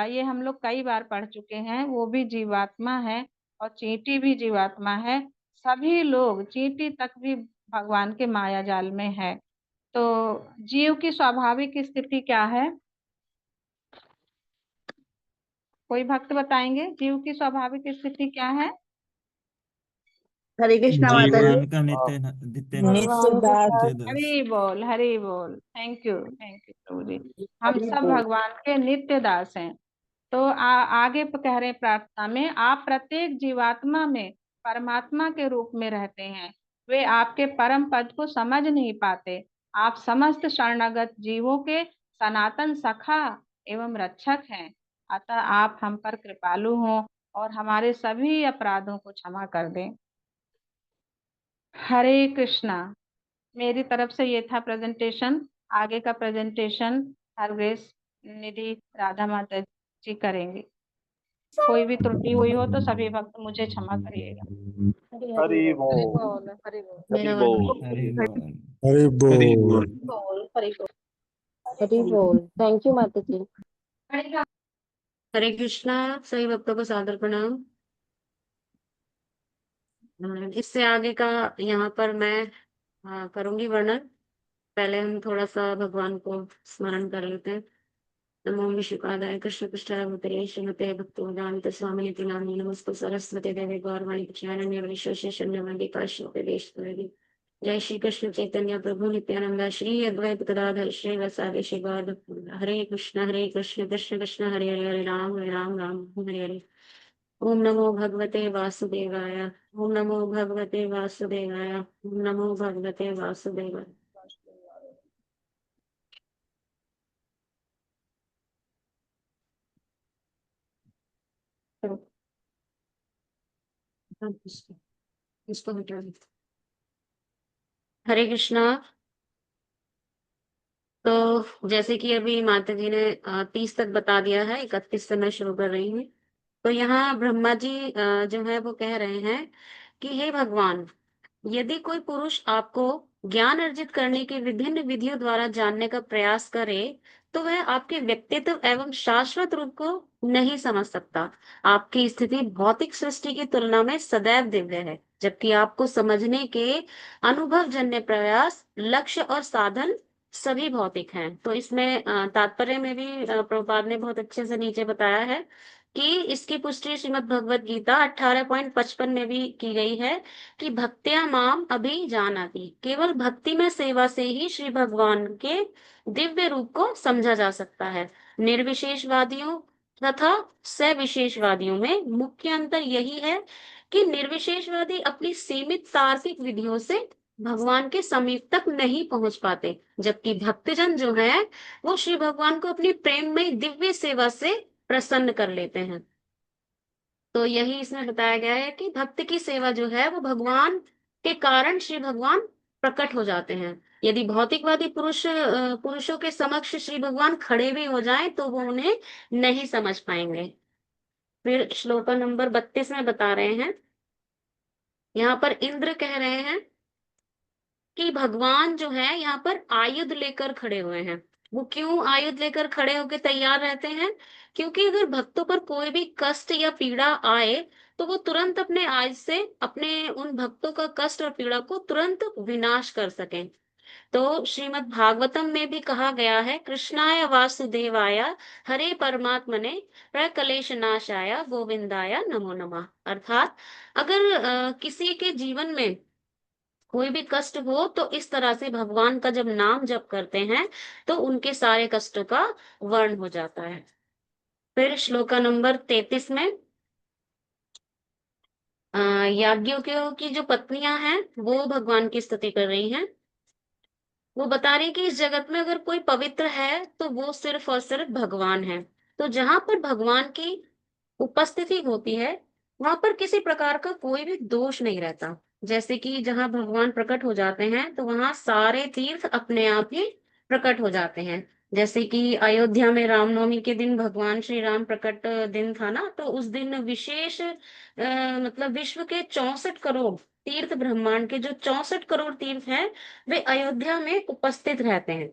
ये हम लोग कई बार पढ़ चुके हैं। वो भी जीवात्मा है और चींटी भी जीवात्मा है। सभी लोग, चींटी तक भी भगवान के माया जाल में है। तो जीव की स्वाभाविक स्थिति क्या है? कोई भक्त बताएंगे जीव की स्वाभाविक स्थिति क्या है? हरे कृष्णा माता जी। भगवान का नित्य नित्य नाश नित्य दास। नित्य दास। हरि बोल। थैंक यू प्रभु जी। हम हरि सब बोल। भगवान के नित्य दास हैं। तो आगे कह रहे हैं प्रार्थना में, आप प्रत्येक जीवात्मा में परमात्मा के रूप में रहते हैं। वे आपके परम पद को समझ नहीं पाते। आप समस्त शरणागत जीवों के सनातन सखा एवं रक्षक हैं। अतः आप हम पर कृपालु हों और हमारे सभी अपराधों को क्षमा कर दें। हरे कृष्णा। मेरी तरफ से ये था प्रेजेंटेशन। आगे का प्रेजेंटेशन हर ग्रेस निधि राधा माता जी करेंगे। कोई भी त्रुटि हुई हो तो सभी भक्त मुझे क्षमा करिएगा। हरि बोल हरि बोल। हरि बोल हरि बोल। हरि हरि बोल। बोल हरि बोल। थैंक यू माता जी। हरे कृष्णा। सभी भक्तों को सादर प्रणाम। इससे आगे का यहाँ पर मैं करूंगी वर्णन। पहले हम थोड़ा सा भगवान को स्मरण कर लेते हैं। नमो विष्णुपादाय कृष्ण पृष्ठाय भूतले श्रीमते भक्तिवेदांत स्वामी निति नामिने नमस्ते सरस्वती देवी गौरवाणी प्रचारण्य विश्वेश्वर शून्यमंडिका श्रीदेश जय श्री कृष्ण चैतन्य प्रभु नित्यानंद श्री अद्वैत गदाधर श्री वसादि श्री गौर हरे कृष्ण कृष्ण कृष्ण हरे हरे हरे राम राम हरे हरे। ओम नमो भगवते वासुदेवाय। ओम नमो भगवते वासुदेवाय। ओम नमो भगवते वासुदेवाय। इसको हटा दो। हरे कृष्णा। तो जैसे कि अभी माता जी ने 30 तक बता दिया है, 31 से मैं शुरू कर रही हूँ। तो यहाँ ब्रह्मा जी जो है वो कह रहे हैं कि हे भगवान, यदि कोई पुरुष आपको ज्ञान अर्जित करने की विभिन्न विधियों द्वारा जानने का प्रयास करे तो वह आपके व्यक्तित्व एवं शाश्वत रूप को नहीं समझ सकता। आपकी स्थिति भौतिक सृष्टि की तुलना में सदैव दिव्य है, जबकि आपको समझने के अनुभव जन्य प्रयास, लक्ष्य और साधन सभी भौतिक हैं। तो इसमें तात्पर्य में भी प्रभुपाद ने बहुत अच्छे से नीचे बताया है कि इसकी पुष्टि श्रीमद् भगवत गीता 18.55 में भी की गई है कि भक्त्या माम अभी जानाति। केवल भक्ति में सेवा से ही श्री भगवान के दिव्य रूप को समझा जा सकता है। निर्विशेषवादियों तथा सविशेषवादियों में मुख्य अंतर यही है कि निर्विशेषवादी अपनी सीमित तार्किक विधियों से भगवान के समीप तक नहीं पहुंच पाते, जबकि भक्तजन जो है वो श्री भगवान को अपनी प्रेम में दिव्य सेवा से प्रसन्न कर लेते हैं। तो यही इसमें बताया गया है कि भक्त की सेवा जो है वो भगवान के कारण श्री भगवान प्रकट हो जाते हैं। यदि भौतिकवादी पुरुषों के समक्ष श्री भगवान खड़े भी हो जाएं तो वो उन्हें नहीं समझ पाएंगे। फिर श्लोक नंबर 32 में बता रहे हैं, यहाँ पर इंद्र कह रहे हैं कि भगवान जो है यहाँ पर आयुध लेकर खड़े हुए हैं। वो क्यों आयुध लेकर खड़े होकर तैयार रहते हैं? क्योंकि अगर भक्तों पर कोई भी कष्ट या पीड़ा आए तो वो तुरंत अपने आयुध से अपने उन भक्तों का कष्ट और पीड़ा को तुरंत विनाश कर सकें। तो श्रीमद् भागवतम में भी कहा गया है, कृष्णाय वासुदेवाय हरे परमात्मने प्रकलेश नाशाय गोविंदाय नमो नमः। अर्थात अगर किसी के जीवन में कोई भी कष्ट हो तो इस तरह से भगवान का जब नाम जप करते हैं तो उनके सारे कष्टों का वर्ण हो जाता है। फिर श्लोका नंबर 33 में याज्ञवल्क्य की जो पत्नियां हैं वो भगवान की स्तुति कर रही हैं। वो बता रही कि इस जगत में अगर कोई पवित्र है तो वो सिर्फ और सिर्फ भगवान है। तो जहां पर भगवान की उपस्थिति होती है वहां पर किसी प्रकार का कोई भी दोष नहीं रहता। जैसे कि जहां भगवान प्रकट हो जाते हैं तो वहां सारे तीर्थ अपने आप ही प्रकट हो जाते हैं। जैसे कि अयोध्या में रामनवमी के दिन भगवान श्री राम प्रकट दिन था ना, तो उस दिन विशेष मतलब विश्व के 64 करोड़ तीर्थ, ब्रह्मांड के जो 64 करोड़ तीर्थ हैं वे अयोध्या में उपस्थित रहते हैं।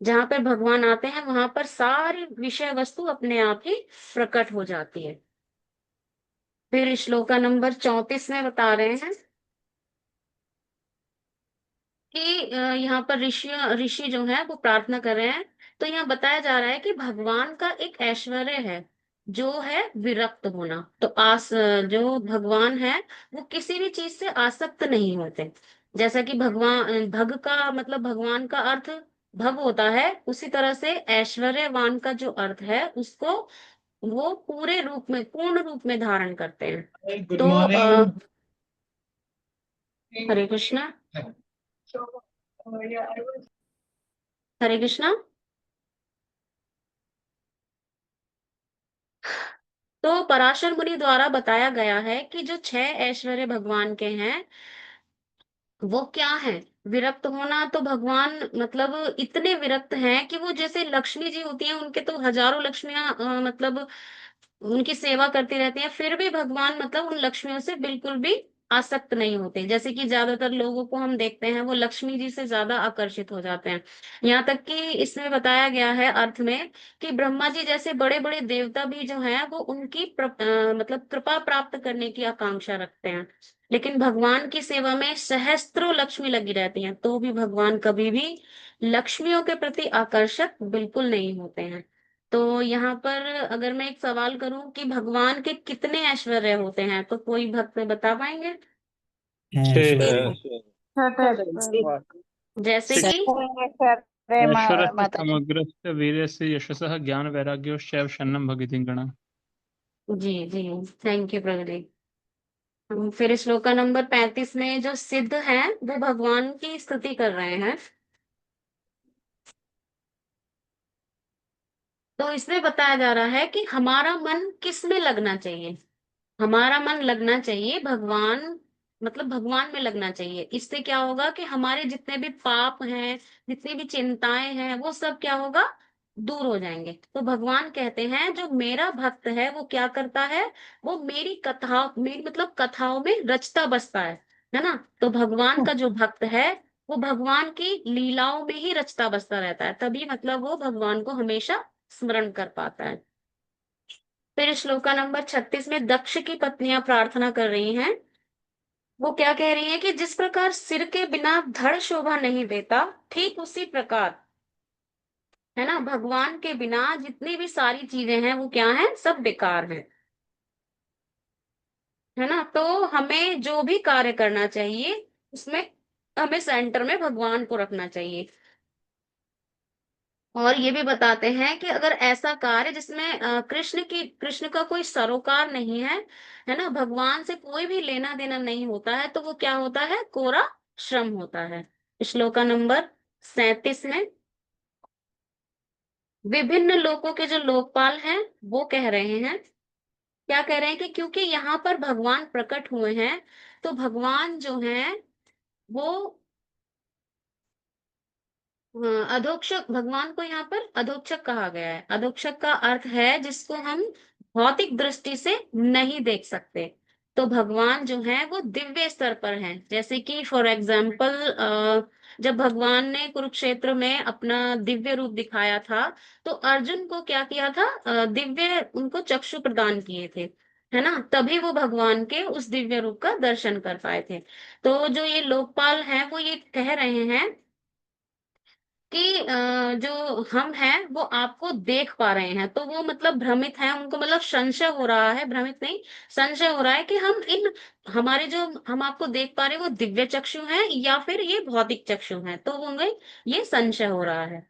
जहां पर भगवान आते हैं वहां पर सारी विषय वस्तु अपने आप ही प्रकट हो जाती है। फिर श्लोका नंबर 34 में बता रहे हैं कि यहाँ पर ऋषि जो है वो प्रार्थना कर रहे हैं। तो यहाँ बताया जा रहा है कि भगवान का एक ऐश्वर्य है जो है विरक्त होना। तो जो भगवान है वो किसी भी चीज से आसक्त नहीं होते। जैसा कि भगवान भग का मतलब भगवान का अर्थ भग होता है, उसी तरह से ऐश्वर्यवान का जो अर्थ है उसको वो पूरे रूप में पूर्ण रूप में धारण करते हैं। गुड तो मॉर्निंग। हरे कृष्णा। हरे कृष्णा। तो पराशर मुनि द्वारा बताया गया है कि जो 6 ऐश्वर्य भगवान के हैं वो क्या है? विरक्त होना। तो भगवान मतलब इतने विरक्त हैं कि वो जैसे लक्ष्मी जी होती हैं उनके तो हजारों लक्ष्मियां मतलब उनकी सेवा करती रहती हैं, फिर भी भगवान मतलब उन लक्ष्मियों से बिल्कुल भी आसक्त नहीं होते। जैसे कि ज्यादातर लोगों को हम देखते हैं वो लक्ष्मी जी से ज्यादा आकर्षित हो जाते हैं। यहाँ तक कि इसमें बताया गया है अर्थ में कि ब्रह्मा जी जैसे बड़े बड़े देवता भी जो हैं वो उनकी मतलब कृपा प्राप्त करने की आकांक्षा रखते हैं। लेकिन भगवान की सेवा में सहस्त्रों लक्ष्मी लगी रहती हैं, तो भी भगवान कभी भी लक्ष्मियों के प्रति आकर्षक बिल्कुल नहीं होते हैं। तो यहाँ पर अगर मैं एक सवाल करूं कि भगवान के कितने ऐश्वर्य होते हैं, तो कोई भक्त बता पाएंगे? जैसे कि समग्रस्य वीर्यस्य यशसः ज्ञान वैराग्योश्चैव शरणं भगति गणः। जी जी, थैंक यू प्रगति। फिर श्लोक नंबर 35 में जो सिद्ध है वो भगवान की स्तुति कर रहे हैं। तो इसमें बताया जा रहा है कि हमारा मन किस में लगना चाहिए। हमारा मन लगना चाहिए भगवान, मतलब भगवान में लगना चाहिए। इससे क्या होगा कि हमारे जितने भी पाप हैं, जितनी भी चिंताएं हैं, वो सब क्या होगा, दूर हो जाएंगे। तो भगवान कहते हैं जो मेरा भक्त है वो क्या करता है, वो मेरी कथा, मेरी मतलब कथाओं में रचता बसता है ना। तो भगवान का जो भक्त है वो भगवान की लीलाओं में ही रचता बसता रहता है, तभी मतलब वो भगवान को हमेशा स्मरण कर पाता है। फिर श्लोक नंबर 36 में दक्ष की पत्नियां प्रार्थना कर रही हैं। वो क्या कह रही हैं कि जिस प्रकार सिर के बिना धड़ शोभा नहीं देता, ठीक उसी प्रकार है ना, भगवान के बिना जितनी भी सारी चीजें हैं वो क्या है, सब बेकार हैं, है ना। तो हमें जो भी कार्य करना चाहिए उसमें हमें सेंटर में भगवान को रखना चाहिए। और ये भी बताते हैं कि अगर ऐसा कार्य जिसमें कृष्ण का कोई सरोकार नहीं है ना, भगवान से कोई भी लेना देना नहीं होता है, तो वो क्या होता है, कोरा श्रम होता है। श्लोक नंबर 37 में विभिन्न लोकों के जो लोकपाल हैं वो कह रहे हैं, क्या कह रहे हैं कि क्योंकि यहाँ पर भगवान प्रकट हुए हैं, तो भगवान जो हैं वो अधोक्षक, भगवान को यहाँ पर अधोक्षक कहा गया है। अधोक्षक का अर्थ है जिसको हम भौतिक दृष्टि से नहीं देख सकते। तो भगवान जो है वो दिव्य स्तर पर हैं। जैसे कि फॉर एग्जाम्पल जब भगवान ने कुरुक्षेत्र में अपना दिव्य रूप दिखाया था, तो अर्जुन को क्या किया था, दिव्य उनको चक्षु प्रदान किए थे, है ना, तभी वो भगवान के उस दिव्य रूप का दर्शन कर पाए थे। तो जो ये लोकपाल हैं वो ये कह रहे हैं कि जो हम हैं वो आपको देख पा रहे हैं, तो वो मतलब भ्रमित हैं, उनको मतलब संशय हो रहा है, भ्रमित नहीं, संशय हो रहा है कि हम इन हमारे जो हम आपको देख पा रहे हैं वो दिव्य चक्षु हैं या फिर ये भौतिक चक्षु हैं, तो होंगे, ये संशय हो रहा है।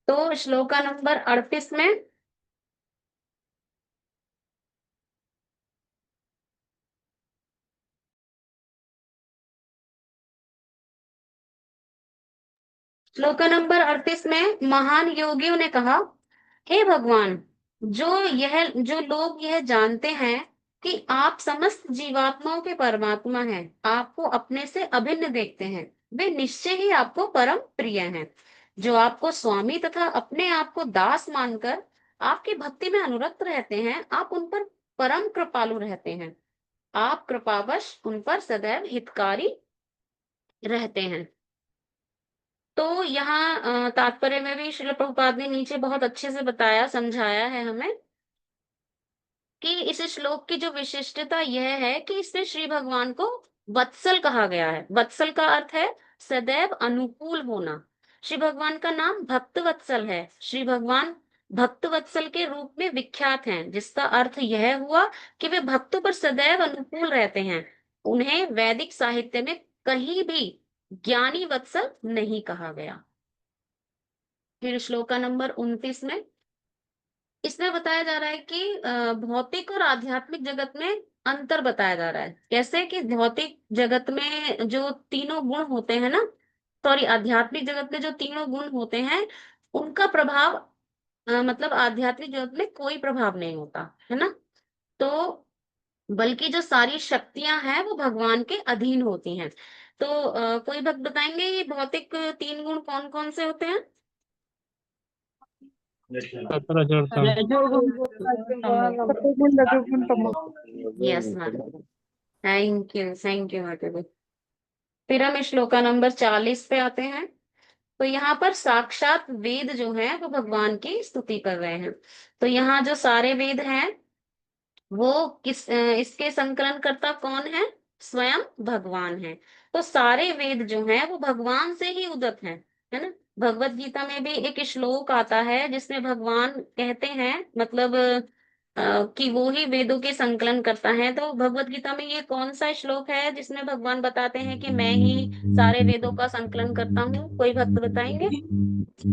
तो श्लोका नंबर 38 में श्लोका नंबर 38 में महान योगियों ने कहा, हे भगवान, जो लोग यह जानते हैं कि आप समस्त जीवात्माओं के परमात्मा हैं, आपको अपने से अभिन्न देखते हैं, वे निश्चय ही आपको परम प्रिय हैं। जो आपको स्वामी तथा अपने आप को दास मानकर आपकी भक्ति में अनुरक्त रहते हैं, आप उन पर परम कृपालु रहते हैं, आप कृपावश उन पर सदैव हितकारी रहते हैं। तो यहाँ तात्पर्य में भी श्रील प्रभुपाद ने नीचे बहुत अच्छे से बताया, समझाया है हमें कि इस श्लोक की जो विशिष्टता यह है कि इसमें श्री भगवान को वत्सल कहा गया है। वत्सल का अर्थ है सदैव अनुकूल होना। श्री भगवान का नाम भक्त वत्सल है। श्री भगवान भक्त वत्सल के रूप में विख्यात हैं, जिसका अर्थ यह हुआ कि वे भक्तों पर सदैव अनुकूल रहते हैं। उन्हें वैदिक साहित्य में कहीं भी ज्ञानी वत्सल नहीं कहा गया। फिर श्लोका नंबर 29 में इसमें बताया जा रहा है कि भौतिक और आध्यात्मिक जगत में अंतर बताया जा रहा है। कैसे कि भौतिक जगत में जो तीनों गुण होते हैं ना, सॉरी, आध्यात्मिक जगत में जो तीनों गुण होते हैं उनका प्रभाव मतलब आध्यात्मिक जगत में कोई प्रभाव नहीं होता है ना। तो बल्कि जो सारी शक्तियां हैं वो भगवान के अधीन होती हैं। तो कोई भक्त बताएंगे ये भौतिक तीन गुण कौन कौन से होते हैं? तत्र यस मैम। थैंक यू माता जी। फिर हम श्लोका नंबर 40 पे आते हैं। तो यहाँ पर साक्षात वेद जो है वो भगवान की स्तुति कर रहे हैं। तो यहाँ जो सारे वेद हैं वो इसके संकलनकर्ता कौन है? स्वयं भगवान है। तो सारे वेद जो हैं वो भगवान से ही उदक हैं, है ना। भगवत गीता में भी एक श्लोक आता है जिसमें भगवान कहते हैं, मतलब कि वो ही वेदों के संकलन करता है। तो भगवत गीता में ये कौन सा श्लोक है जिसमें भगवान बताते हैं कि मैं ही सारे वेदों का संकलन करता हूँ? कोई भक्त बताएंगे?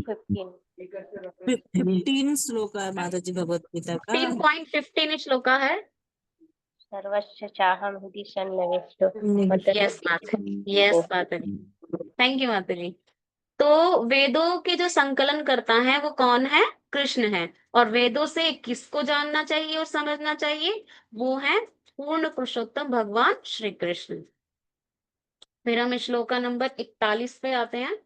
15. 15 श्लोक है माता जी भगवत गीता का। 15.15 श्लोका है। सर्वस्य चाहम हृदि सन्निविष्टो यस माता, यस माता जी, थैंक यू माता जी। तो वेदों के जो संकलन करता है वो कौन है? कृष्ण है। और वेदों से किसको जानना चाहिए और समझना चाहिए? वो है पूर्ण पुरुषोत्तम भगवान श्री कृष्ण। फिर हम श्लोका नंबर 41 पे आते हैं।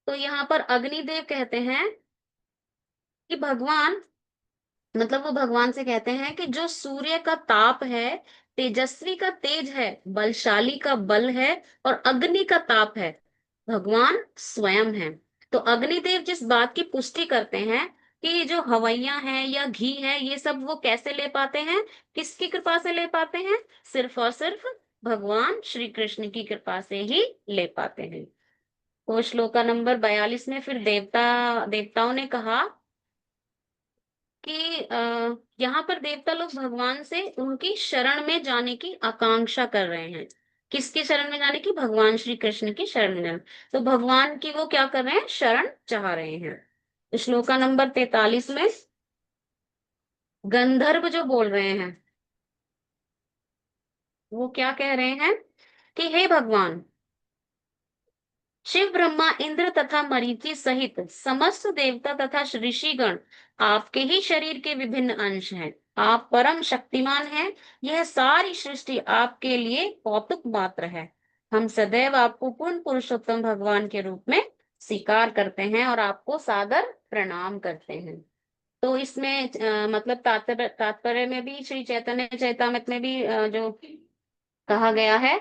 तो यहाँ पर अग्निदेव कहते हैं कि भगवान, मतलब वो भगवान से कहते हैं कि जो सूर्य का ताप है, तेजस्वी का तेज है, बलशाली का बल है और अग्नि का ताप है, भगवान स्वयं है। तो अग्निदेव जिस बात की पुष्टि करते हैं कि ये जो हवैया है या घी है ये सब वो कैसे ले पाते हैं, किसकी कृपा से ले पाते हैं? सिर्फ और सिर्फ भगवान श्री कृष्ण की कृपा से ही ले पाते हैं। तो श्लोका नंबर 42 में फिर देवताओं ने कहा कि यहाँ पर देवता लोग भगवान से उनकी शरण में जाने की आकांक्षा कर रहे हैं। किसकी शरण में जाने की? भगवान श्री कृष्ण की शरण में। तो भगवान की वो क्या कर रहे हैं? शरण चाह रहे हैं। तो श्लोका नंबर 43 में गंधर्व जो बोल रहे हैं वो क्या कह रहे हैं कि हे भगवान, शिव ब्रह्मा इंद्र तथा मरीचि सहित समस्त देवता तथा ऋषिगण आपके ही शरीर के विभिन्न अंश हैं। आप परम शक्तिमान हैं। यह सारी सृष्टि आपके लिए कौतुक मात्र है। हम सदैव आपको पूर्ण पुरुषोत्तम भगवान के रूप में स्वीकार करते हैं और आपको सादर प्रणाम करते हैं। तो इसमें मतलब तात्पर्य में भी श्री चैतन्य चैतामृत में भी जो कहा गया है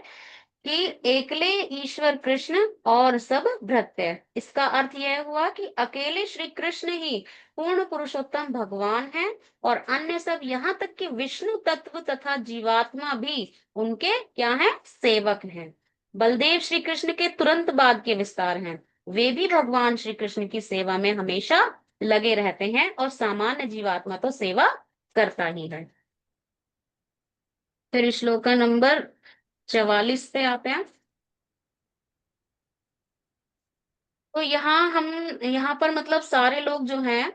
कि एकले ईश्वर कृष्ण और सब भृत्य। इसका अर्थ यह हुआ कि अकेले श्री कृष्ण ही पूर्ण पुरुषोत्तम भगवान हैं और अन्य सब, यहाँ तक कि विष्णु तत्व तथा जीवात्मा भी उनके क्या है? सेवक हैं। बलदेव श्री कृष्ण के तुरंत बाद के विस्तार हैं। वे भी भगवान श्री कृष्ण की सेवा में हमेशा लगे रहते हैं और सामान्य जीवात्मा तो सेवा करता ही है। फिर श्लोका नंबर 44 पे आते हैं। तो यहाँ पर मतलब सारे लोग जो हैं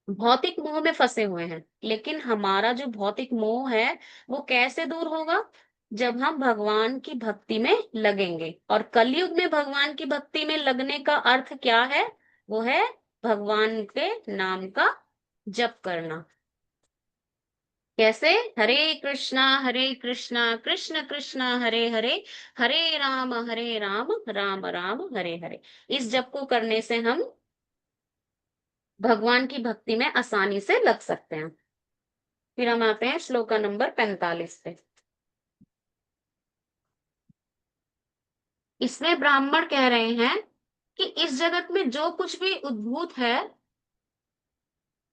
भौतिक मोह में फंसे हुए हैं। लेकिन हमारा जो भौतिक मोह है वो कैसे दूर होगा? जब हम भगवान की भक्ति में लगेंगे। और कलयुग में भगवान की भक्ति में लगने का अर्थ क्या है? वो है भगवान के नाम का जप करना। कैसे? हरे कृष्णा कृष्ण कृष्णा हरे हरे, हरे राम राम राम हरे हरे। इस जप को करने से हम भगवान की भक्ति में आसानी से लग सकते हैं। फिर हम आते हैं श्लोका नंबर 45 पे। इसमें ब्राह्मण कह रहे हैं कि इस जगत में जो कुछ भी उद्भूत है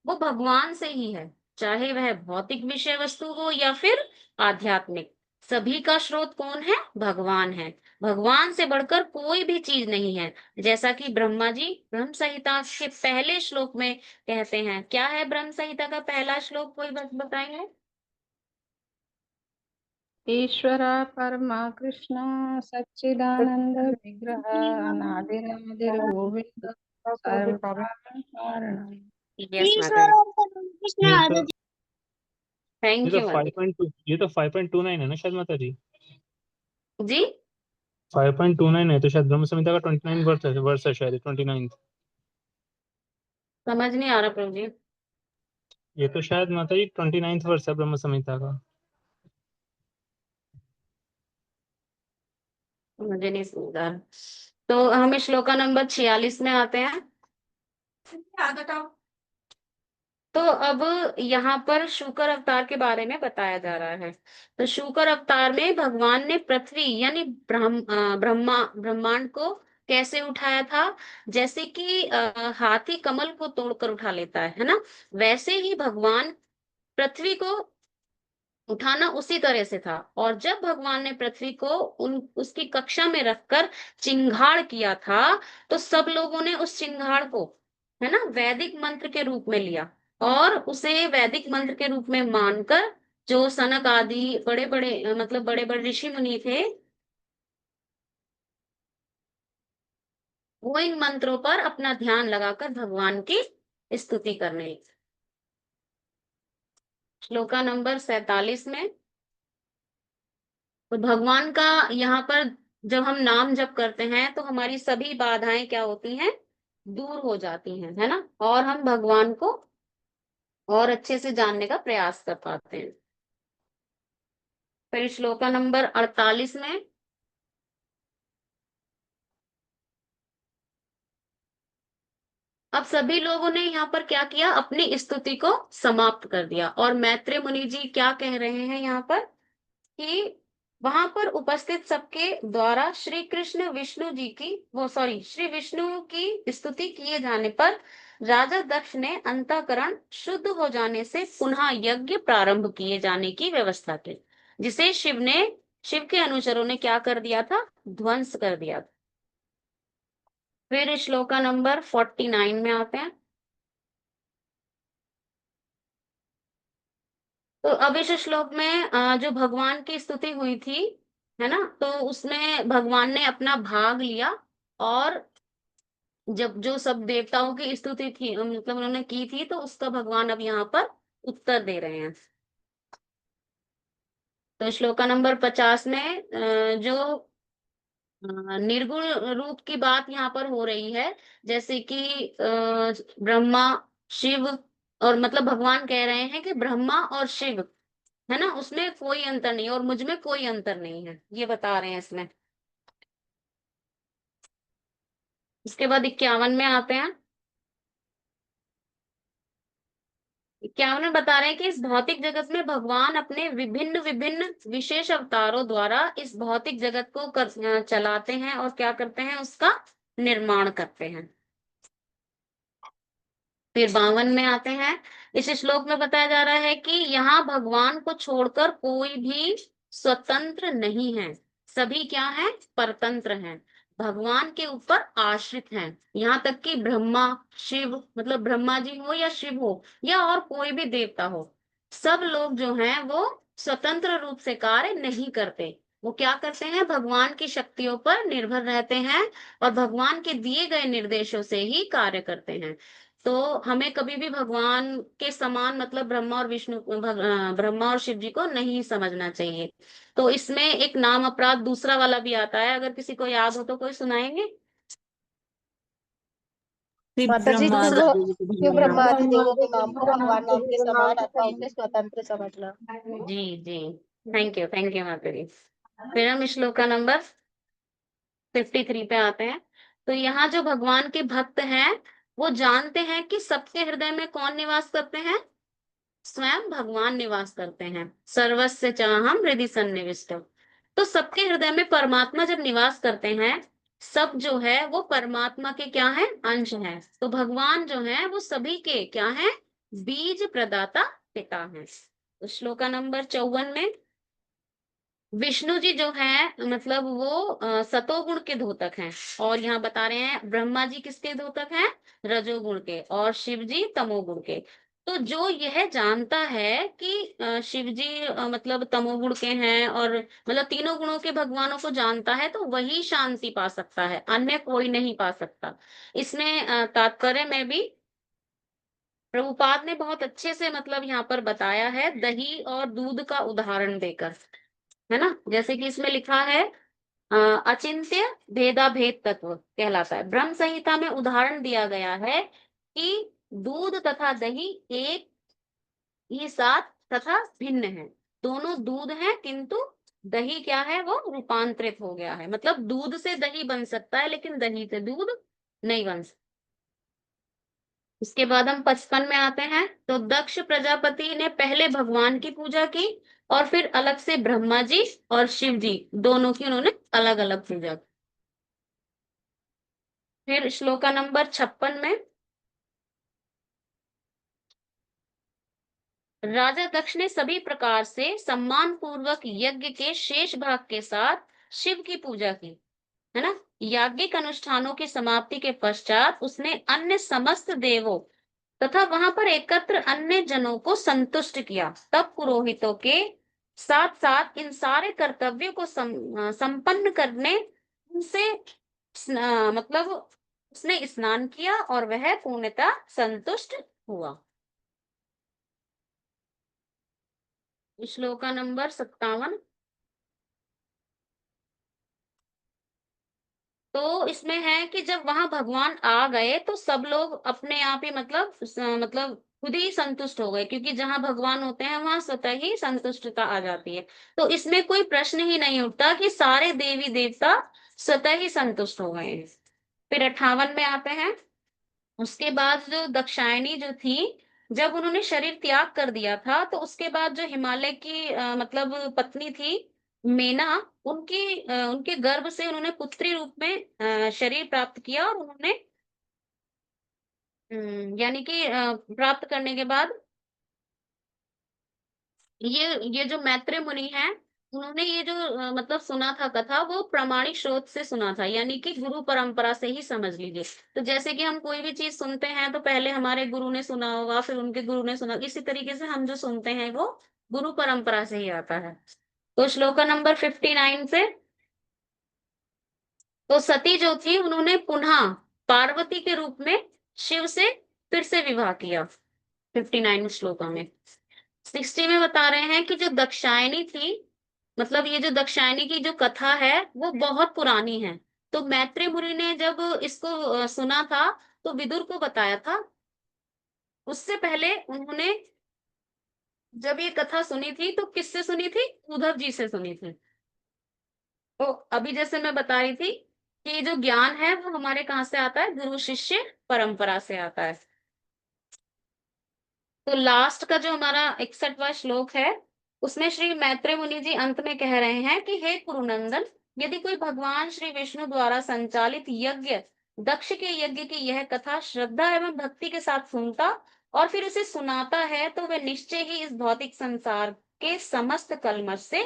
वो भगवान से ही है, चाहे वह भौतिक विषय वस्तु हो या फिर आध्यात्मिक। सभी का स्रोत कौन है? भगवान है। भगवान से बढ़कर कोई भी चीज नहीं है। जैसा कि ब्रह्मा जी ब्रह्म संहिता के पहले श्लोक में कहते हैं। क्या है ब्रह्म संहिता का पहला श्लोक? कोई बताएंगे? ईश्वर परमा कृष्ण सच्चिदानंद विग्रह अनादिरादिर गोविंद सर्वकारण कारणम। यस माता जी, ये तो थैंक यू माता 5.2, ये तो 5.29 है ना शायद माता जी? जी। 5.29 है तो शायद ब्रह्म संहिता का 29 वर्ष है शायद 29। समझ नहीं आ रहा प्रभु जी। ये तो शायद माता जी 29 वर्ष है ब्रह्म संहिता का। मुझे नहीं समझ आ रहा। तो हम श्लोका नंबर 46 में आते हैं। तो अब यहाँ पर शूकर अवतार के बारे में बताया जा रहा है। तो शूकर अवतार में भगवान ने पृथ्वी यानी ब्रह्मांड को कैसे उठाया था? जैसे कि हाथी कमल को तोड़कर उठा लेता है ना, वैसे ही भगवान पृथ्वी को उठाना उसी तरह से था। और जब भगवान ने पृथ्वी को उसकी कक्षा में रखकर चिंगाड़ किया था, तो सब लोगों ने उस चिंगाड़ को, है ना, वैदिक मंत्र के रूप में लिया और उसे वैदिक मंत्र के रूप में मानकर जो सनक आदि बड़े बड़े मतलब बड़े बड़े ऋषि मुनि थे, वो इन मंत्रों पर अपना ध्यान लगाकर भगवान की स्तुति करने लगे। श्लोका नंबर 47 में तो भगवान का यहाँ पर जब हम नाम जप करते हैं तो हमारी सभी बाधाएं क्या होती हैं? दूर हो जाती हैं, है ना, और हम भगवान को और अच्छे से जानने का प्रयास कर पाते हैं। फिर श्लोका नंबर 48 में अब सभी लोगों ने यहाँ पर क्या किया? अपनी स्तुति को समाप्त कर दिया। और मैत्रेय मुनि जी क्या कह रहे हैं यहाँ पर कि वहां पर उपस्थित सबके द्वारा श्री कृष्ण विष्णु जी की श्री विष्णु की स्तुति किए जाने पर राजा दक्ष ने अंतःकरण शुद्ध हो जाने से पुनः यज्ञ प्रारंभ किए जाने की व्यवस्था की, जिसे शिव के अनुचरों ने क्या कर दिया था? ध्वंस कर दिया था। फिर श्लोका नंबर 49 में आते हैं। तो अब इस श्लोक में जो भगवान की स्तुति हुई थी, है ना, तो उसमें भगवान ने अपना भाग लिया और जब जो सब देवताओं की स्तुति थी मतलब उन्होंने की थी, तो उसका भगवान अब यहाँ पर उत्तर दे रहे हैं। तो श्लोका नंबर 50 में जो निर्गुण रूप की बात यहाँ पर हो रही है, जैसे कि ब्रह्मा शिव, और मतलब भगवान कह रहे हैं कि ब्रह्मा और शिव, है ना, उसमें कोई अंतर नहीं और मुझ में कोई अंतर नहीं है, ये बता रहे हैं इसमें। इसके बाद 51 में आते हैं। 51 में बता रहे हैं कि इस भौतिक जगत में भगवान अपने विभिन्न विभिन्न विशेष अवतारों द्वारा इस भौतिक जगत को चलाते हैं और क्या करते हैं? उसका निर्माण करते हैं। फिर 52 में आते हैं। इस श्लोक में बताया जा रहा है कि यहाँ भगवान को छोड़कर कोई भी स्वतंत्र नहीं है, सभी क्या है? परतंत्र हैं, भगवान के ऊपर आश्रित हैं। यहाँ तक कि ब्रह्मा शिव मतलब ब्रह्मा जी हो या शिव हो या और कोई भी देवता हो, सब लोग जो हैं वो स्वतंत्र रूप से कार्य नहीं करते। वो क्या करते हैं? भगवान की शक्तियों पर निर्भर रहते हैं और भगवान के दिए गए निर्देशों से ही कार्य करते हैं। तो हमें कभी भी भगवान के समान मतलब ब्रह्मा और शिव जी को नहीं समझना चाहिए। तो इसमें एक नाम अपराध दूसरा वाला भी आता है, अगर किसी को याद हो तो कोई सुनाएंगे? फिर माताजी ब्रह्मा शिव ब्रह्मा आदि देवों के नाम को भगवान नाम के समान अथवा उनसे स्वतंत्र समझना। जी जी, थैंक यू माता जी। फिर हम श्लोका नंबर 53 पे आते हैं। तो यहाँ जो भगवान के भक्त हैं वो जानते हैं कि सबके हृदय में कौन निवास करते हैं? स्वयं भगवान निवास करते हैं। सर्वस्य चाहम हृदि सन्निविष्टो। तो सबके हृदय में परमात्मा जब निवास करते हैं, सब जो है वो परमात्मा के क्या है? अंश है। तो भगवान जो है वो सभी के क्या है? बीज प्रदाता पिता है। तो श्लोका नंबर 54 में विष्णु जी जो है मतलब वो सतोगुण के द्योतक हैं, और यहाँ बता रहे हैं ब्रह्मा जी किसके द्योतक हैं? रजोगुण के, और शिव जी तमोगुण के। तो जो यह जानता है कि शिव जी मतलब तमोगुण के हैं और मतलब तीनों गुणों के भगवानों को जानता है, तो वही शांति पा सकता है, अन्य कोई नहीं पा सकता। इसमें तात्पर्य में भी प्रभुपाद ने बहुत अच्छे से मतलब यहाँ पर बताया है दही और दूध का उदाहरण देकर, है ना। जैसे कि इसमें लिखा है अचिंत्य भेदा भेद तत्व कहलाता है। ब्रह्म संहिता में उदाहरण दिया गया है कि दूध तथा दही एक ही साथ तथा भिन्न है। दोनों दूध है किंतु दही क्या है? वो रूपांतरित हो गया है। मतलब दूध से दही बन सकता है लेकिन दही से दूध नहीं बन सकता। उसके बाद हम 55 में आते हैं। तो दक्ष प्रजापति ने पहले भगवान की पूजा की और फिर अलग से ब्रह्मा जी और शिव जी दोनों की उन्होंने अलग अलग पूजा की। फिर श्लोका नंबर 56 में राजा दक्ष ने सभी प्रकार से सम्मान पूर्वक यज्ञ के शेष भाग के साथ शिव की पूजा की, है ना। याज्ञिक अनुष्ठानों की समाप्ति के पश्चात उसने अन्य समस्त देवों तथा वहां पर एकत्र अन्य जनों को संतुष्ट किया। तब पुरोहितों के साथ साथ इन सारे कर्तव्यों को संपन्न करने उनसे मतलब उसने स्नान किया और वह पूर्णतः संतुष्ट हुआ। श्लोका नंबर 57। तो इसमें है कि जब वहां भगवान आ गए तो सब लोग अपने आप ही मतलब खुद ही संतुष्ट हो गए, क्योंकि जहां भगवान होते हैं वहां स्वतः ही संतुष्टता आ जाती है। तो इसमें कोई प्रश्न ही नहीं उठता कि सारे देवी देवता स्वतः ही संतुष्ट हो गए हैं। फिर 58 में आते हैं। उसके बाद जो दक्षायणी जो थी, जब उन्होंने शरीर त्याग कर दिया था तो उसके बाद जो हिमालय की मतलब पत्नी थी मेना, उनके गर्भ से उन्होंने पुत्री रूप में शरीर प्राप्त किया और उन्होंने यानी कि प्राप्त करने के बाद ये जो मैत्रेय मुनि हैं, उन्होंने ये जो मतलब सुना था कथा, वो प्रामाणिक स्रोत से सुना था, यानी कि गुरु परंपरा से ही समझ लीजिए। तो जैसे कि हम कोई भी चीज सुनते हैं तो पहले हमारे गुरु ने सुना होगा, फिर उनके गुरु ने सुना, इसी तरीके से हम जो सुनते हैं वो गुरु परंपरा से ही आता है। तो श्लोका नंबर 59 से, तो सती जो थी उन्होंने पुनः पार्वती के रूप में शिव से फिर से विवाह किया। 59 श्लोका में 60 में बता रहे हैं कि जो दक्षायनी थी, मतलब ये जो दक्षायनी की जो कथा है वो बहुत पुरानी है। तो मैत्रेय मुनि ने जब इसको सुना था तो विदुर को बताया था। उससे पहले उन्होंने जब ये कथा सुनी थी तो किससे सुनी थी? उद्धव जी से सुनी थी। तो अभी जैसे मैं बता रही थी कि जो ज्ञान है वो हमारे कहाँ से आता है? गुरु शिष्य परंपरा से आता है। तो लास्ट का जो हमारा 61वां श्लोक है, उसमें श्री मैत्रेय मुनि जी अंत में कह रहे हैं कि हे कुरुनंदन, यदि कोई भगवान श्री विष्णु द्वारा संचालित यज्ञ दक्ष के यज्ञ की यह कथा श्रद्धा एवं भक्ति के साथ सुनता और फिर उसे सुनाता है तो वह निश्चय ही इस भौतिक संसार के समस्त कलमश से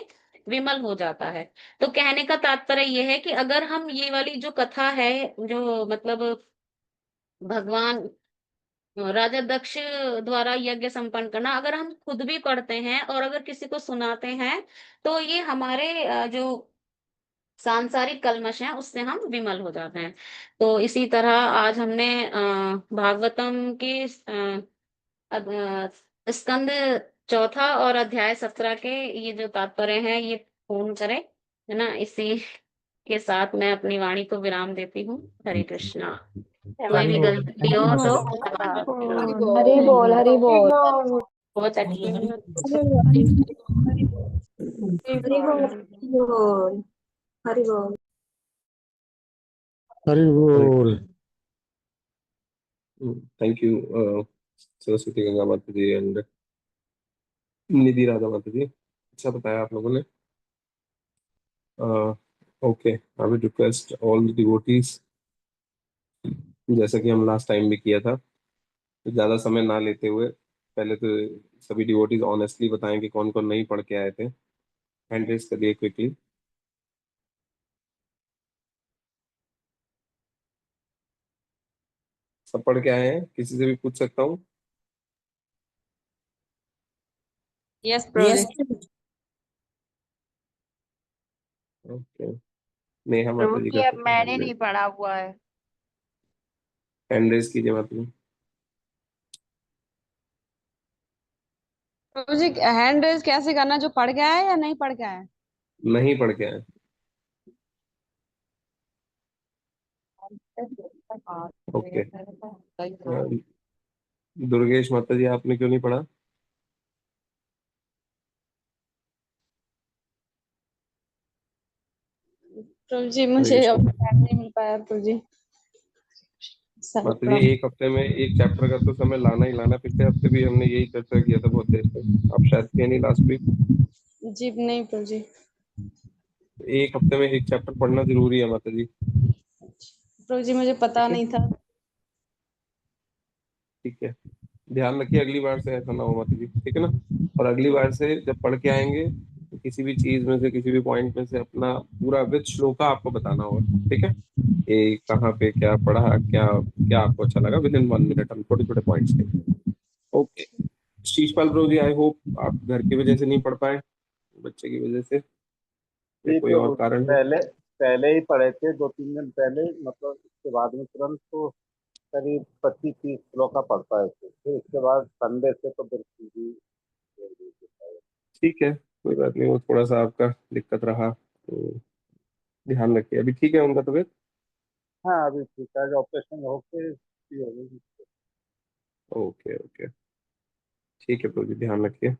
विमल हो जाता है। तो कहने का तात्पर्य यह है कि अगर हम ये वाली जो कथा है, जो मतलब भगवान राजा दक्ष द्वारा यज्ञ संपन्न करना, अगर हम खुद भी पढ़ते हैं और अगर किसी को सुनाते हैं तो ये हमारे जो सांसारिक कलमश हैं उससे हम विमल हो जाते हैं। तो इसी तरह आज हमने भागवतम के स्कंद चौथा और अध्याय 17 के ये जो तात्पर्य हैं ये पूर्ण करें, है ना। इसी के साथ मैं अपनी वाणी को विराम देती हूँ। हरे कृष्णा। कोई भी गलती हो तो हरि बोल हरि बोल। बहुत अच्छी हरि बोल हरि बोल। हरि बोल। थैंक यू सरस्वती गंगा माता जी एंड निधि राधा माता जी, अच्छा बताया आप लोगों ने। Okay, I will request all the devotees, जैसा कि हम लास्ट टाइम भी किया था, तो ज़्यादा समय ना लेते हुए पहले तो सभी डिवोटीज ऑनेस्टली बताएं कि कौन कौन नहीं पढ़ के आए थे। हैंड रेस करिए क्विकली। सब पढ़ के आए हैं? किसी से भी पूछ सकता हूँ? यस ओके, नेहा माता जी का मैंने नहीं पढ़ा हुआ है। हैंड रेस कीजिए माता जी। प्रभु जी हैंड रेज कैसे करना, जो पढ़ के आया है या नहीं पढ़ के आया है? नहीं पढ़ के आए। ओके, दुर्गेश माता जी आपने क्यों नहीं पढ़ा? प्रभु जी मुझे हरे अब कृष्ण। टाइम नहीं मिल पाया प्रभु जी। माता जी एक हफ्ते में एक चैप्टर का तो समय लाना ही लाना। पिछले हफ्ते भी हमने यही चर्चा किया था बहुत देर तक, आप शायद थे नहीं लास्ट वीक। जी नहीं प्रभु जी। एक हफ्ते में एक चैप्टर पढ़ना जरूरी है माता जी। प्रभु जी मुझे पता नहीं था। ठीक है, ध्यान रखिए अगली बार से ऐसा ना हो माता जी, ठीक है ना। और अगली बार से जब पढ़ के आएंगे तो किसी भी चीज में से, किसी भी पॉइंट में से अपना पूरा विद श्लोका आपको बताना होगा, ठीक है। ये कहाँ पे क्या पढ़ा, क्या क्या आपको अच्छा लगा, विद इन 1 मिनट हम छोटे छोटे पॉइंट्स लेंगे। Okay Sheeshpal bro ji, I hope आप घर की वजह से नहीं पढ़ पाए, बच्चे की वजह से, या जी कोई और प्रभु, कारण है। पहले पहले ही पढ़े थे 2-3 दिन पहले, मतलब इसके बाद में तुरंत तो करीब 25-30 श्लोक का पढ़ पाए थे। फिर इसके बाद संडे से तो बिल्कुल भी छोड़ दिए थे। ठीक है, कोई बात नहीं, वो थोड़ा सा आपका दिक्कत रहा तो ध्यान रखिए। अभी ठीक है उनका तबीयत? हाँ अभी ठीक है, ऑपरेशन होके फ्री हो गई। ओके ओके, ठीक है प्रभु जी, ध्यान रखिए।